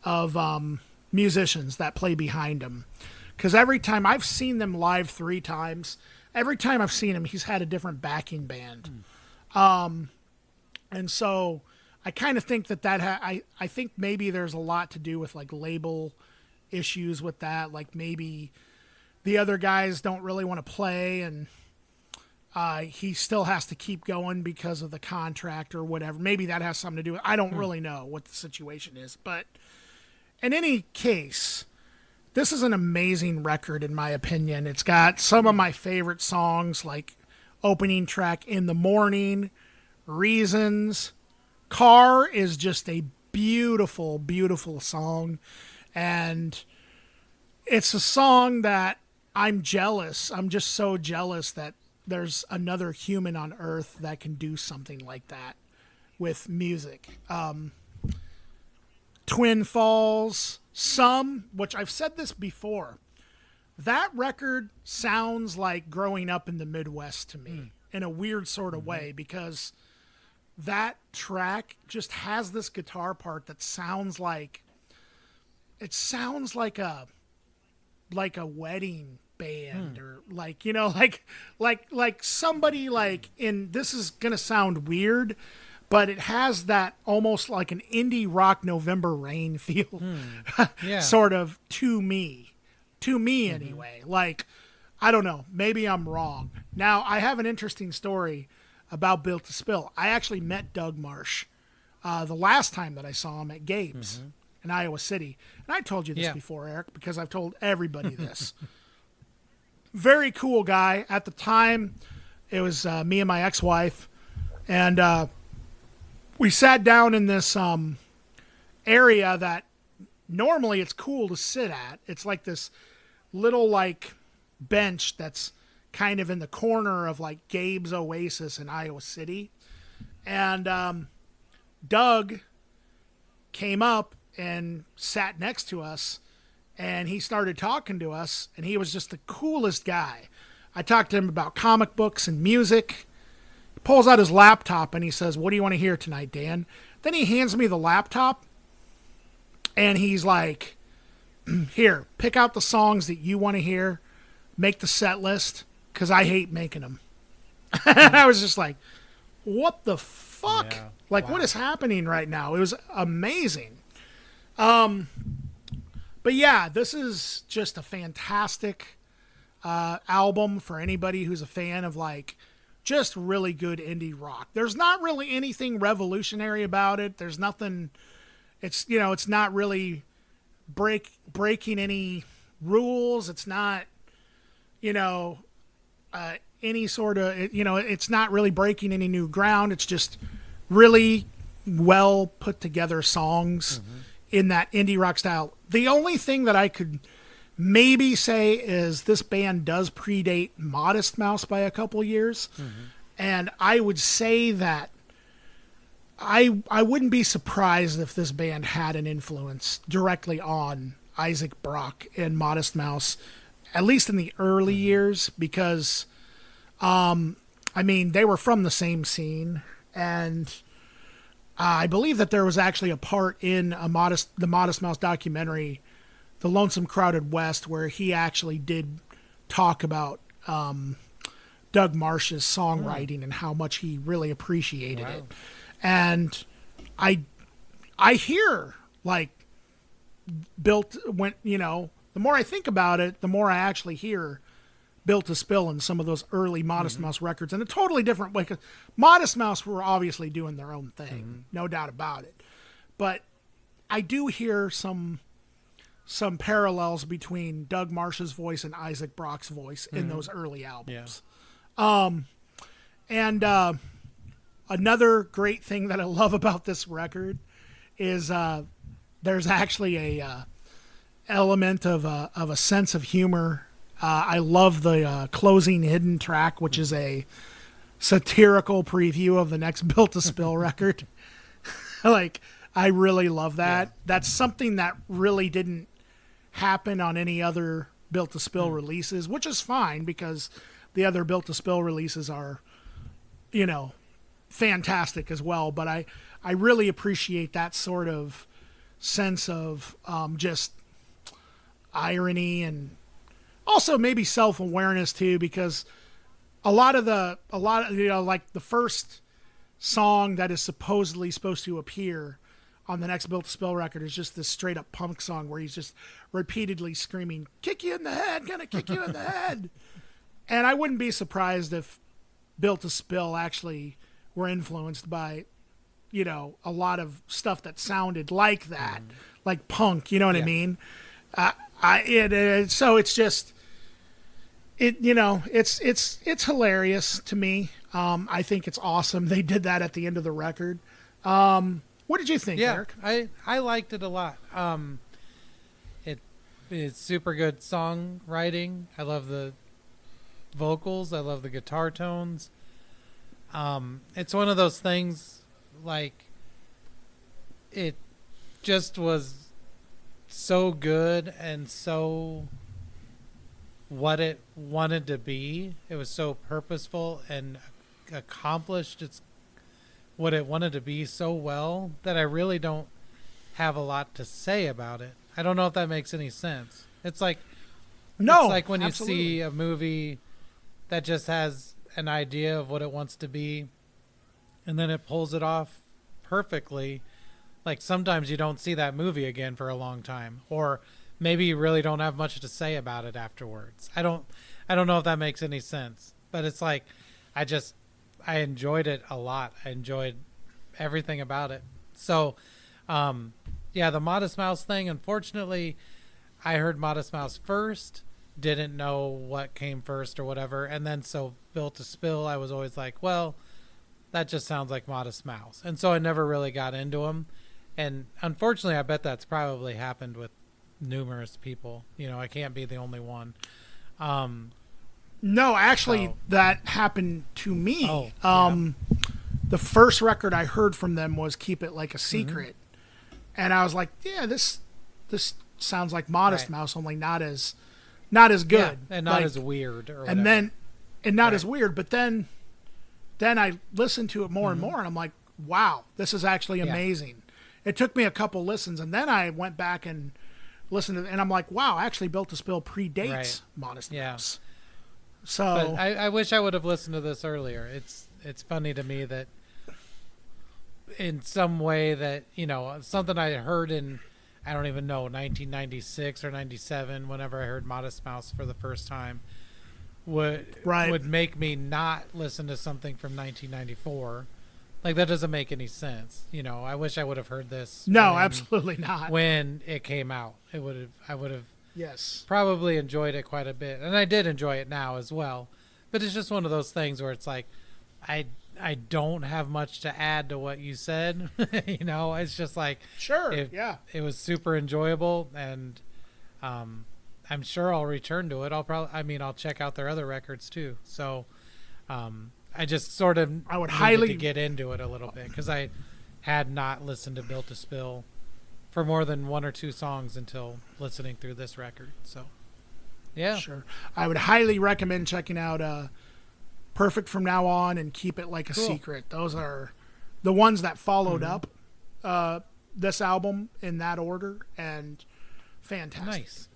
of musicians that play behind him. Because every time I've seen them live 3 times, every time I've seen him, he's had a different backing band. And so I kind of think I think maybe there's a lot to do with like label issues with that. Like maybe the other guys don't really want to play, and he still has to keep going because of the contract or whatever. Maybe that has something to do with it. I don't really know what the situation is. But in any case, this is an amazing record in my opinion. It's got some of my favorite songs like opening track In the Morning, Reasons. Car is just a beautiful, beautiful song. And it's a song that I'm jealous. I'm just so jealous that there's another human on earth that can do something like that with music. Twin Falls, which I've said this before, that record sounds like growing up in the Midwest to me in a weird sort of way, because that track just has this guitar part that sounds like a wedding band or like, you know, like somebody like in, this is going to sound weird, but it has that almost like an indie rock November Rain feel Yeah. sort of to me anyway. Like, I don't know, maybe I'm wrong. Now I have an interesting story about Built to Spill. I actually met Doug Marsh the last time that I saw him at Gabe's in Iowa City. And I told you this before, Erik, because I've told everybody this. Very cool guy. At the time, it was me and my ex-wife. And we sat down in this area that normally it's cool to sit at. It's like this little like bench that's kind of in the corner of like Gabe's Oasis in Iowa City. And Doug came up and sat next to us, and he started talking to us, and he was just the coolest guy. I talked to him about comic books and music. He pulls out his laptop and he says, "What do you want to hear tonight, Dan?" Then he hands me the laptop, and he's like, "Here, pick out the songs that you want to hear, make the set list, because I hate making them." And I was just like, what the fuck? Yeah, like, wow. What is happening right now? It was amazing. But yeah, this is just a fantastic album for anybody who's a fan of like just really good indie rock. There's not really anything revolutionary about it. There's nothing. It's it's not really breaking any rules. It's not any sort of it's not really breaking any new ground. It's just really well put together songs in that indie rock style. The only thing that I could maybe say is this band does predate Modest Mouse by a couple years. And I would say that I wouldn't be surprised if this band had an influence directly on Isaac Brock and Modest Mouse, at least in the early years, because they were from the same scene, and I believe that there was actually a part in the Modest Mouse documentary, The Lonesome Crowded West, where he actually did talk about Doug Marsh's songwriting and how much he really appreciated it. And I hear like the more I think about it, the more I actually hear Built to Spill in some of those early Modest Mouse records in a totally different way. 'Cause Modest Mouse were obviously doing their own thing, no doubt about it. But I do hear some parallels between Doug Marsh's voice and Isaac Brock's voice in those early albums. Yeah. Another great thing that I love about this record is there's actually a element of a sense of humor. I love the closing hidden track, which is a satirical preview of the next Built to Spill record. Like, I really love that. Yeah. That's something that really didn't happen on any other Built to Spill releases, which is fine because the other Built to Spill releases are, fantastic as well. But I really appreciate that sort of sense of just irony and also maybe self-awareness too, because a lot of like the first song that is supposedly supposed to appear on the next Built to Spill record is just this straight up punk song where he's just repeatedly screaming, "Kick you in the head, gonna kick you in the head." And I wouldn't be surprised if Built to Spill actually were influenced by, a lot of stuff that sounded like that, like punk, you know what I mean? So it's just, it's hilarious to me. I think it's awesome they did that at the end of the record. What did you think, Erik? I liked it a lot. It's super good songwriting. I love the vocals. I love the guitar tones. It's one of those things, like, it just was so good and so what it wanted to be. It was so purposeful and accomplished what it wanted to be so well that I really don't have a lot to say about it. I don't know if that makes any sense. It's like when absolutely. You see a movie that just has an idea of what it wants to be and then it pulls it off perfectly. Like sometimes you don't see that movie again for a long time, or maybe you really don't have much to say about it afterwards. I don't know if that makes any sense, but it's like I enjoyed it a lot. I enjoyed everything about it. So the Modest Mouse thing, unfortunately, I heard Modest Mouse first, didn't know what came first or whatever, and then so Built to Spill, I was always like, well, that just sounds like Modest Mouse. And so I never really got into him. And unfortunately, I bet that's probably happened with numerous people. You know, I can't be the only one. No, actually, that happened to me. Oh, yeah. The first record I heard from them was "Keep It Like a Secret," and I was like, "Yeah, this sounds like Modest Mouse, only not as good, Yeah, and not like, as weird, or and whatever. not as weird." But then I listened to it more and more, and I'm like, "Wow, this is actually amazing." It took me a couple listens, and then I went back and listened to it, and I'm like, "Wow, actually, Built to Spill predates Modest Mouse." So but I wish I would have listened to this earlier. It's funny to me that in some way that, you know, something I heard in, I don't even know, 1996 or 97, whenever I heard Modest Mouse for the first time, would make me not listen to something from 1994. Like, that doesn't make any sense. You know, I wish I would have heard this. No, absolutely not. When it came out, I would have Yes. probably enjoyed it quite a bit. And I did enjoy it now as well. But it's just one of those things where it's like, I don't have much to add to what you said. You know, it's just like, Sure. It was super enjoyable, and I'm sure I'll return to it. I'll check out their other records too. So I just sort of I would needed highly to get into it a little bit, because I had not listened to Built to Spill for more than one or two songs until listening through this record. So yeah, Sure. I would highly recommend checking out Perfect From Now On and Keep It Like a Secret. Those are the ones that followed up this album in that order, and fantastic. Nice.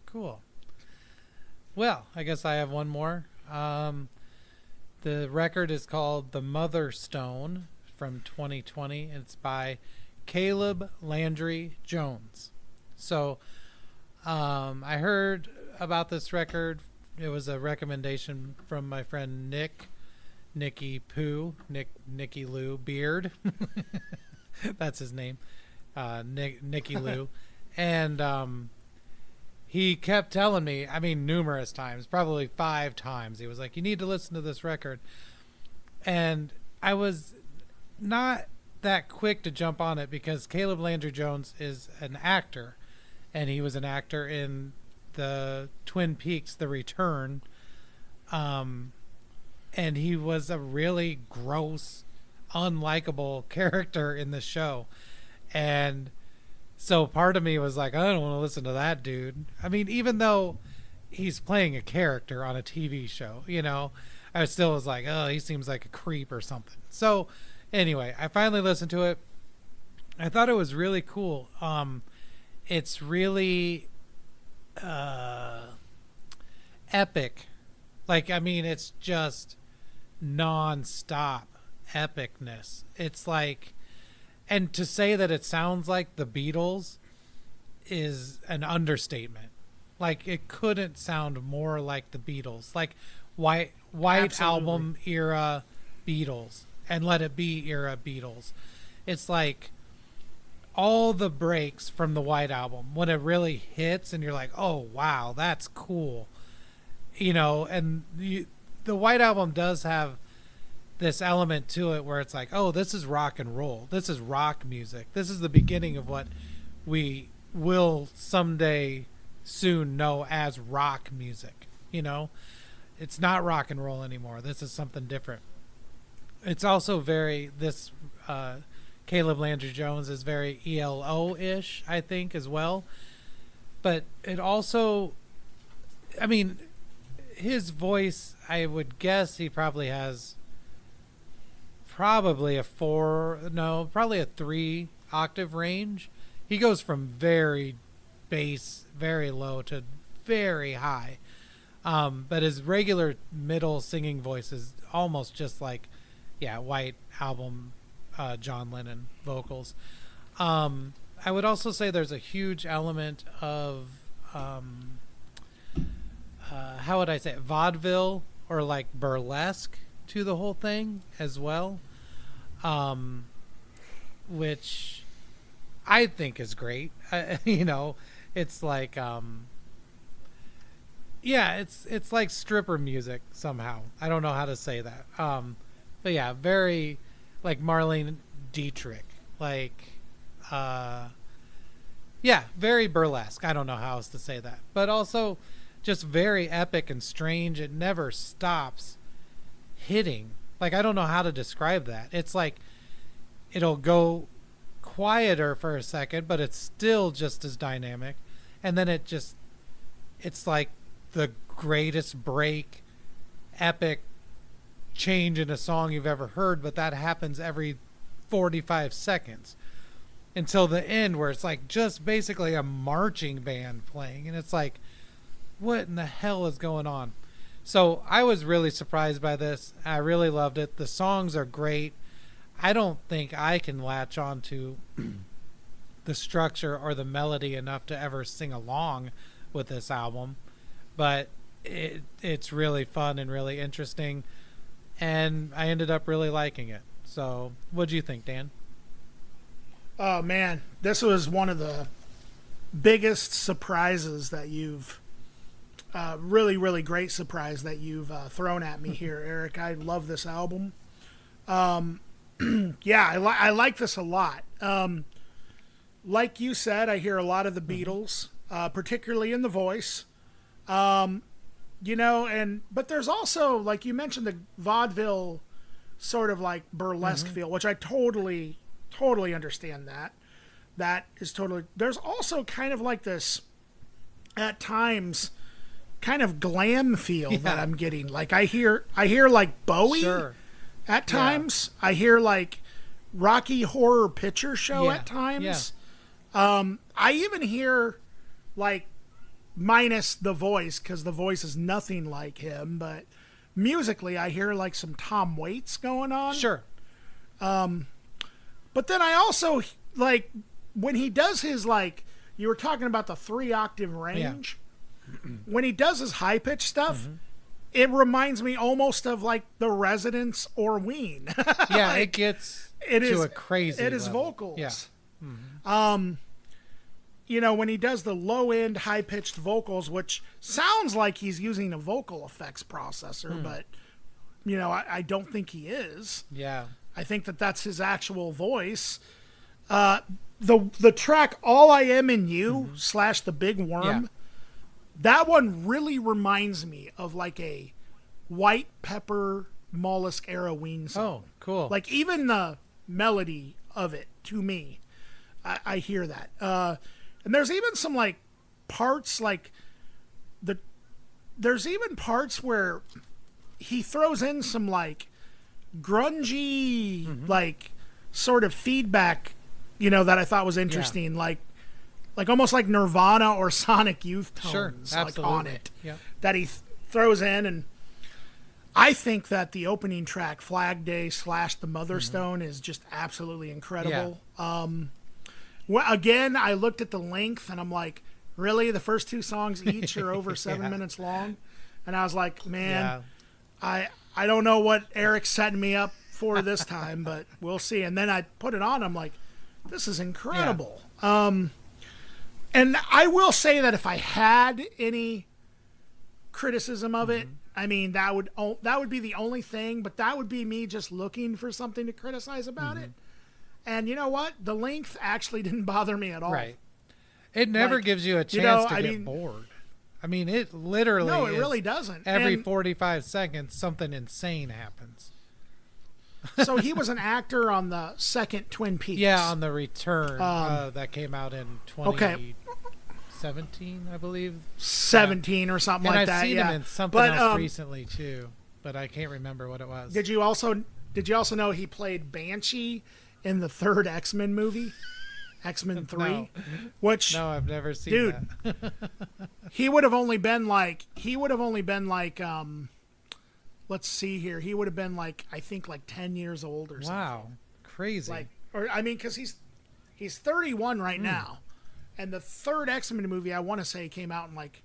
Cool. Well, I guess I have one more. The record is called The Mother Stone from 2020. It's by Caleb Landry Jones. So I heard about this record. It was a recommendation from my friend Nicky Lou Beard. That's his name. Nicky Lou. And he kept telling me, I mean, numerous times, probably 5 times, he was like, you need to listen to this record. And I was not that quick to jump on it, because Caleb Landry Jones is an actor, and he was an actor in the Twin Peaks The Return, and he was a really gross, unlikable character in the show. And so part of me was like, I don't want to listen to that dude. I mean, even though he's playing a character on a TV show, you know, I still was like, oh, he seems like a creep or something. So anyway, I finally listened to it. I thought it was really cool. It's really epic. Like, I mean, it's just non-stop epicness. It's like, and to say that it sounds like the Beatles is an understatement. Like, it couldn't sound more like the Beatles. Like white Absolutely. album era Beatles and Let It Be era Beatles. It's like all the breaks from the White Album, when it really hits and you're like, oh wow, that's cool, you know. And the White Album does have this element to it where it's like, oh, this is rock and roll, this is rock music, this is the beginning of what we will someday soon know as rock music, you know. It's not rock and roll anymore, this is something different. It's also very, this Caleb Landry Jones is very ELO-ish, I think, as well. But it also, I mean, his voice, I would guess he probably has probably a 3 octave range. He goes from very bass, very low, to very high. But his regular middle singing voice is almost just like, White Album John Lennon vocals. I would also say there's a huge element of how would I say it? Vaudeville or like burlesque to the whole thing as well, which I think is great. You know, it's like it's like stripper music somehow. I don't know how to say that. But yeah, very like Marlene Dietrich. Like, yeah, very burlesque. I don't know how else to say that. But also just very epic and strange. It never stops hitting. Like, I don't know how to describe that. It's like it'll go quieter for a second, but it's still just as dynamic. And then it's like the greatest break, epic change in a song you've ever heard, but that happens every 45 seconds until the end, where it's like just basically a marching band playing, and it's like, what in the hell is going on? So I was really surprised by this. I really loved it. The songs are great. I don't think I can latch on to the structure or the melody enough to ever sing along with this album, but it's really fun and really interesting, and I ended up really liking it. So what'd you think, Dan? Oh man, this was one of the biggest surprises that you've really, really great surprise that you've thrown at me here, Eric. I love this album. Yeah, I like this a lot. Like you said, I hear a lot of the Beatles, particularly in the voice. You know, but there's also, like you mentioned, the vaudeville sort of like burlesque feel, which I totally understand that. That is totally. There's also kind of like this, at times, kind of glam feel that I'm getting. Like I hear like Bowie at times. Yeah. I hear like Rocky Horror Picture Show at times. Yeah. I even hear like, minus the voice, because the voice is nothing like him, but musically I hear like some Tom Waits going on. Sure. But then I also like when he does his, like you were talking about the 3-octave range, when he does his high pitched stuff, it reminds me almost of like The Residents or Ween. Yeah, like, it gets to a crazy It is level. vocals. Yeah. You know, when he does the low end, high pitched vocals, which sounds like he's using a vocal effects processor, but, you know, I don't think he is. Yeah. I think that's his actual voice. The track All I Am in You / The Big Worm, that one really reminds me of like a White Pepper Mollusk era Ween song. Oh, cool. Like even the melody of it, to me, I hear that. And there's even some like parts like there's even parts where he throws in some like grungy like sort of feedback, you know, that I thought was interesting, like almost like Nirvana or Sonic Youth tones like on it that he throws in. And I think that the opening track Flag Day / The Motherstone is just absolutely incredible. Well, again, I looked at the length and I'm like, really? The first 2 songs each are over 7 minutes long? And I was like, man, I don't know what Eric's setting me up for this time, but we'll see. And then I put it on. I'm like, this is incredible. And I will say that if I had any criticism of it, I mean, that would be the only thing, but that would be me just looking for something to criticize about it. And you know what? The length actually didn't bother me at all. Right. It never gives you a chance to get bored. I mean, it literally No, it really doesn't. Every 45 seconds, something insane happens. So he was an actor on the second Twin Peaks. Yeah, on The Return. That came out in 2017, I believe. 17 or something and like I've that. seen him in something else recently, too. But I can't remember what it was. Did you also know he played Banshee in the third X-Men movie, X-Men 3? No. Which I've never seen that. he would have only been like let's see here. He would have been like, I think like 10 years old or something. Wow. Crazy. Like, or I mean, cuz he's 31 right now. And the third X-Men movie, I want to say, came out in like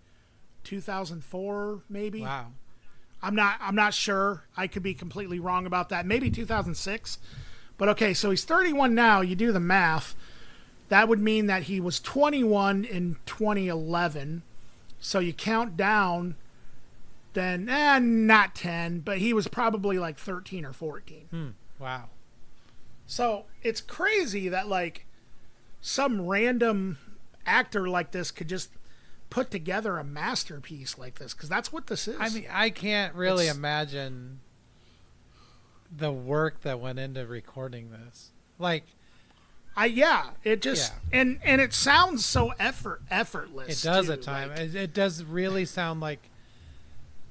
2004 maybe. Wow. I'm not sure. I could be completely wrong about that. Maybe 2006. But okay, so he's 31 now. You do the math. That would mean that he was 21 in 2011. So you count down then not 10, but he was probably like 13 or 14. Wow. So it's crazy that like some random actor like this could just put together a masterpiece like this, because that's what this is. I mean, I can't really imagine the work that went into recording this. Like, it just and it sounds so effortless. It does too. at times. Like, it does really sound like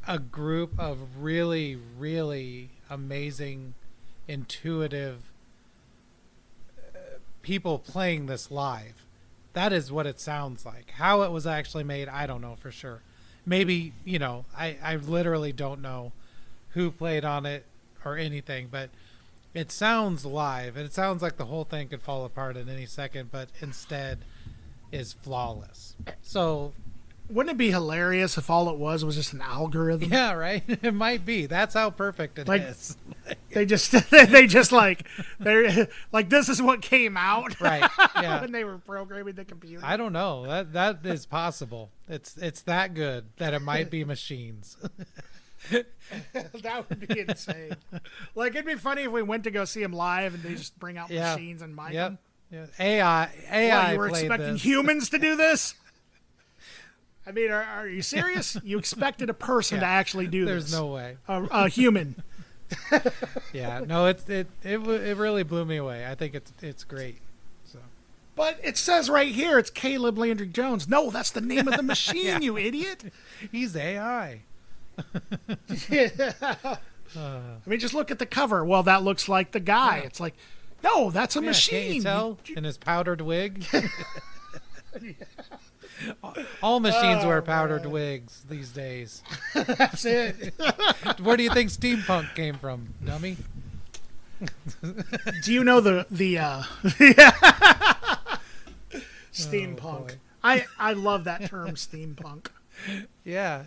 a group of really, really amazing, intuitive people playing this live. That is what it sounds like. How it was actually made, I don't know for sure. Maybe, I literally don't know who played on it or anything, but it sounds live, and it sounds like the whole thing could fall apart at any second, but instead is flawless. So wouldn't it be hilarious if all it was just an algorithm? yeah, right. It might be. That's how perfect it is. They just like they're like, this is what came out, right? Yeah. When they were programming the computer. I don't know. That is possible. It's that good that it might be machines. That would be insane. Like, it'd be funny if we went to go see him live and they just bring out machines and mic them. Yeah. AI. You were played expecting this. humans to do this? I mean, are you serious? You expected a person to actually do this? There's no way. A human. Yeah. No. It really blew me away. I think it's great. So. But it says right here it's Caleb Landry Jones. No, that's the name of the machine, you idiot. He's AI. I mean, just look at the cover. Well, that looks like the guy. It's like, no, that's a machine. Can't you tell? In his powdered wig. All machines wear powdered wigs these days. That's it. Where do you think steampunk came from, dummy? Do you know the steampunk? I love that term, steampunk. Yeah,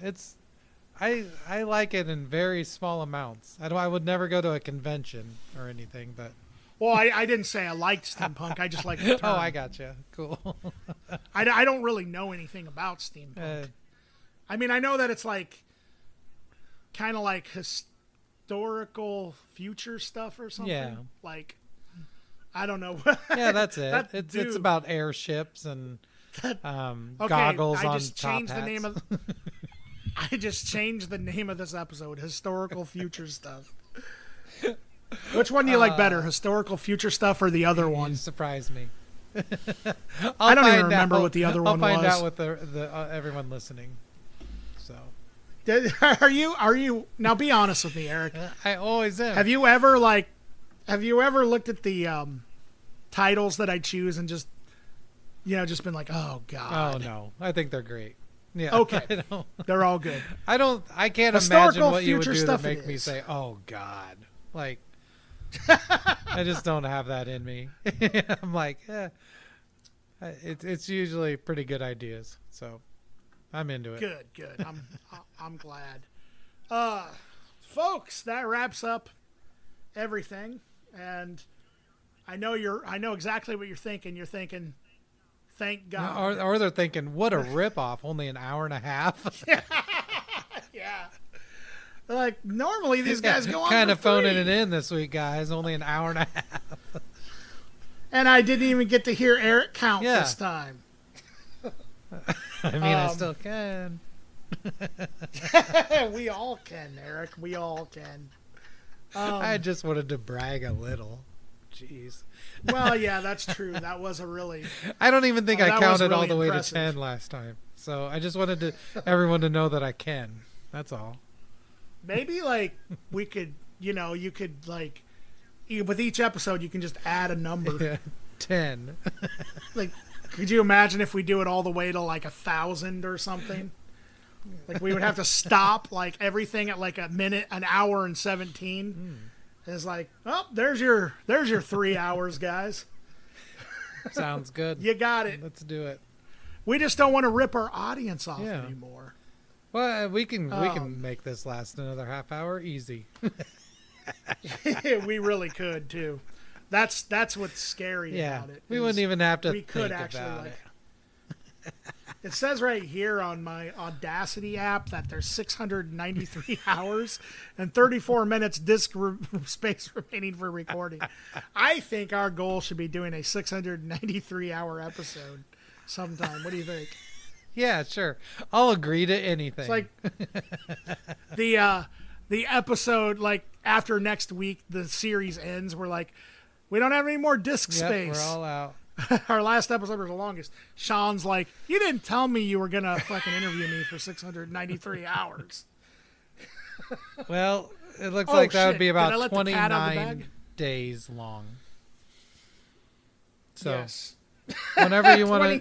I like it in very small amounts. I would never go to a convention or anything, but well, I didn't say I liked steampunk. I just like the term. oh, I gotcha. Cool. I don't really know anything about steampunk. I mean, I know that it's like kind of like historical future stuff or something. Yeah. Like, I don't know. Yeah, that's it. That It's about airships and goggles on top hats. I just changed the name of this episode, Historical Future Stuff. Which one do you like better, Historical Future Stuff or the other one? You surprised me. I don't even remember what the other one was. I'll find out with the everyone listening. So, are you now? Be honest with me, Eric. I always am. Have you ever looked at the titles that I choose and just been like, oh god? Oh no, I think they're great. Yeah. Okay. They're all good. I can't Historical imagine what you would future do to stuff make it me is. say, "Oh God!" Like, I just don't have that in me. I'm like, it's usually pretty good ideas, so I'm into it. Good. I'm glad. Folks, that wraps up everything, and I know exactly what you're thinking. You're thinking, thank God. Or they're thinking, what a ripoff! Only an hour and a half. Yeah. Like, normally these guys go on kind for of phoning free. it in this week, guys. Only an hour and a half. And I didn't even get to hear Erik count this time. I mean, I still can. We all can, Erik. We all can. I just wanted to brag a little. Jeez. Well, yeah, that's true. That was a really... I don't even think I that counted was really all the way impressive. to 10 last time. So I just wanted everyone to know that I can. That's all. Maybe, like, we could, you could, like, with each episode, you can just add a number. Yeah, 10. Like, could you imagine if we do it all the way to, like, 1,000 or something? Like, we would have to stop, like, everything at, like, an hour and 17. It's like, oh, there's your 3 hours, guys. Sounds good. You got it. Let's do it. We just don't want to rip our audience off anymore. Well, we can make this last another half hour easy. We really could too. That's what's scary about it. We wouldn't even have to we could think actually about like it. It says right here on my Audacity app that there's 693 hours and 34 minutes disk space remaining for recording. I think our goal should be doing a 693-hour episode sometime. What do you think? Yeah, sure. I'll agree to anything. It's like the episode, like after next week, the series ends. We're like, we don't have any more disk space. We're all out. Our last episode was the longest. Sean's like, you didn't tell me you were going to fucking interview me for 693 hours. Well, it looks like that would be about 29 days long. So yes. whenever you want to,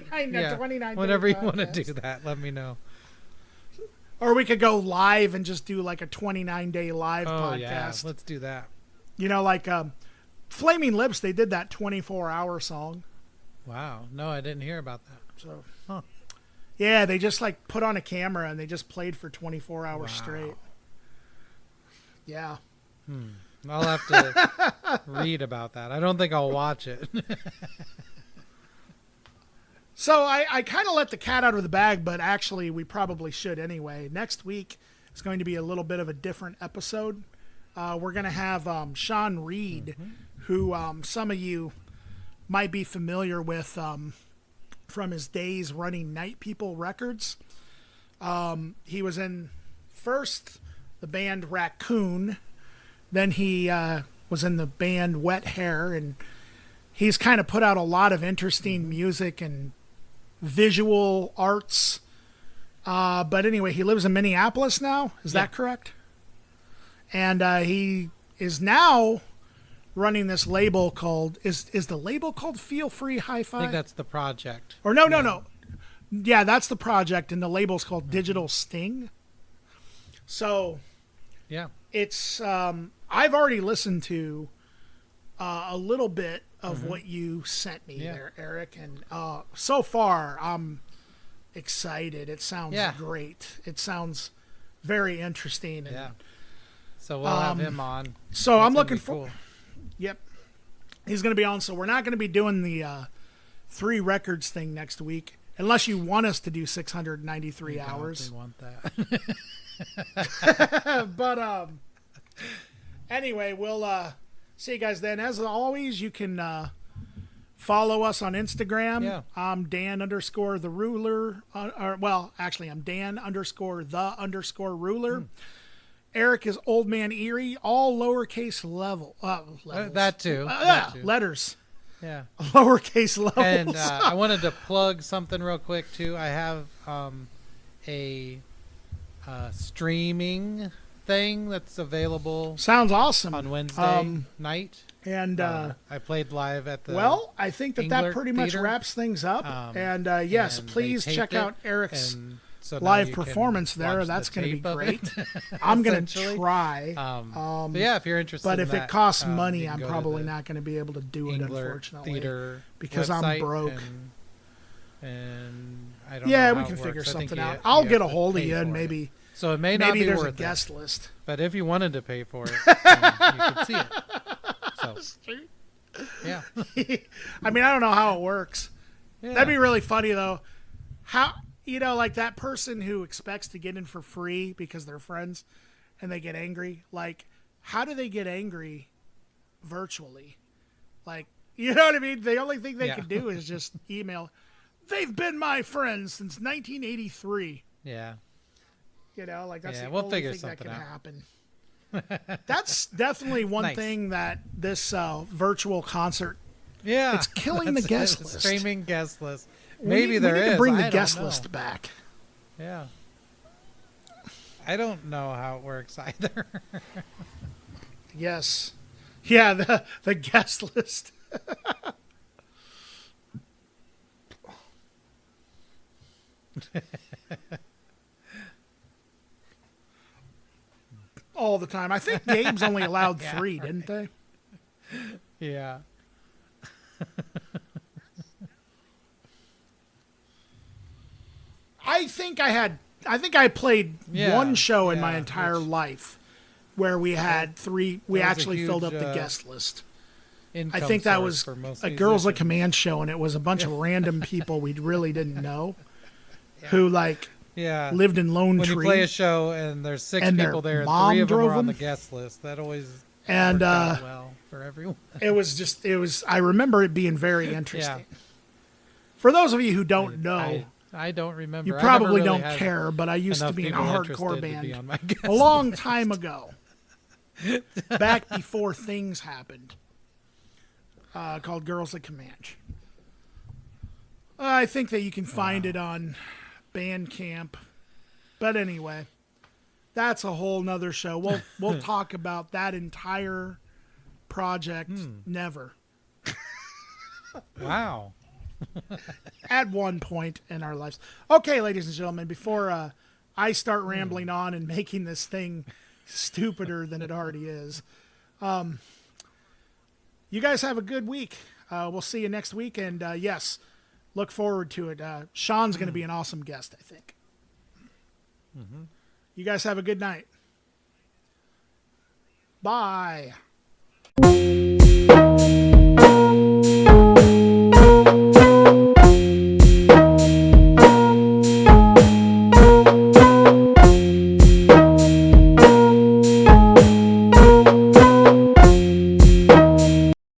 29 whenever you podcast. want to do that, let me know. Or we could go live and just do like a 29-day live podcast. Yeah, let's do that. You know, like Flaming Lips, they did that 24-hour song. Wow. No, I didn't hear about that. So, yeah, they just like put on a camera and they just played for 24 hours straight. Yeah. I'll have to read about that. I don't think I'll watch it. So I kind of let the cat out of the bag, but actually we probably should anyway. Next week is going to be a little bit of a different episode. We're going to have Sean Reed, who some of you might be familiar with from his days running Night People Records. He was in first the band Raccoon, then he was in the band Wet Hair, and he's kind of put out a lot of interesting music and visual arts. But anyway, he lives in Minneapolis now. Is that correct? And he is now running this label called is the label called Feel Free Hi-Fi? I think that's the project. Or no. Yeah, that's the project, and the label's called Digital Sting. So, yeah, it's I've already listened to a little bit of what you sent me there, Eric, and so far I'm excited. It sounds great. It sounds very interesting. And, so we'll have him on. So That's I'm looking for. Cool. Yep, he's going to be on. So we're not going to be doing the 3 records thing next week, unless you want us to do 693 hours. I want that. But anyway, we'll see you guys then. As always, you can follow us on Instagram. Yeah. I'm Dan_the ruler. Well, actually, I'm Dan_the_ruler. Eric is Old Man Erie, all lowercase levels. That too. Letters. Yeah. Lowercase levels. And I wanted to plug something real quick too. I have a streaming thing that's available. Sounds awesome. On Wednesday night. And I played live at the. Well, I think that Englert pretty much Theater. wraps things up. And yes, and please they check taped out it, Eric's and so now live you can performance there. watch That's the going to be tape of great. it, I'm going to essentially. try. But yeah, if you're interested. But in if that, it costs you money, can I'm go to probably the not going to be able to do it, Englert unfortunately, Theater because I'm website, broke. And I don't know Yeah, how we it can works. figure I think something you- out. you I'll have get a to hold of pay you and for it. maybe So it may not be there's a worth guest it. list. But if you wanted to pay for it, then you could see it. So yeah, I mean, I don't know how it works. yeah. That'd be really funny though. How, like that person who expects to get in for free because they're friends and they get angry. Like, how do they get angry virtually? Like, you know what I mean? The only thing they can do is just email. They've been my friends since 1983. Yeah. You know, like that's the we'll only figure thing that something can out. happen. That's definitely one Nice. thing that this virtual concert, Yeah. it's killing the guest list. Streaming guest list. We Maybe need, there we need is. to bring I the don't guest know. list back. Yeah. I don't know how it works either. Yes. Yeah, the guest list. All the time. I think Gabe's only allowed 3, didn't they? Yeah. I think I played Yeah, one show in my yeah, entire which- life where we had 3. We That was a actually filled up huge, the guest list. I Income think that source was for most a Girls a musicians. Command show, and it was a bunch of random people we really didn't know. who like Yeah. lived in Lone When Tree. you play a show and there's 6 And their people there and mom 3 of them drove are on the them. guest list, that always And, worked out well for everyone. I remember it being very interesting. For those of you who don't know, I don't remember. you I probably never really don't had care, but I used to enough be in a people hardcore interested to be on band my guest a long list. time ago, back before things happened, called Girls That Comanche. I think that you can find it on Bandcamp. But anyway, that's a whole nother show. We'll talk about that entire project never. Wow. At one point in our lives. Okay, ladies and gentlemen, before I start rambling on and making this thing stupider than it already is, you guys have a good week. We'll see you next week. And yes, look forward to it. Sean's going to be an awesome guest, I think. Mm-hmm. You guys have a good night. Bye.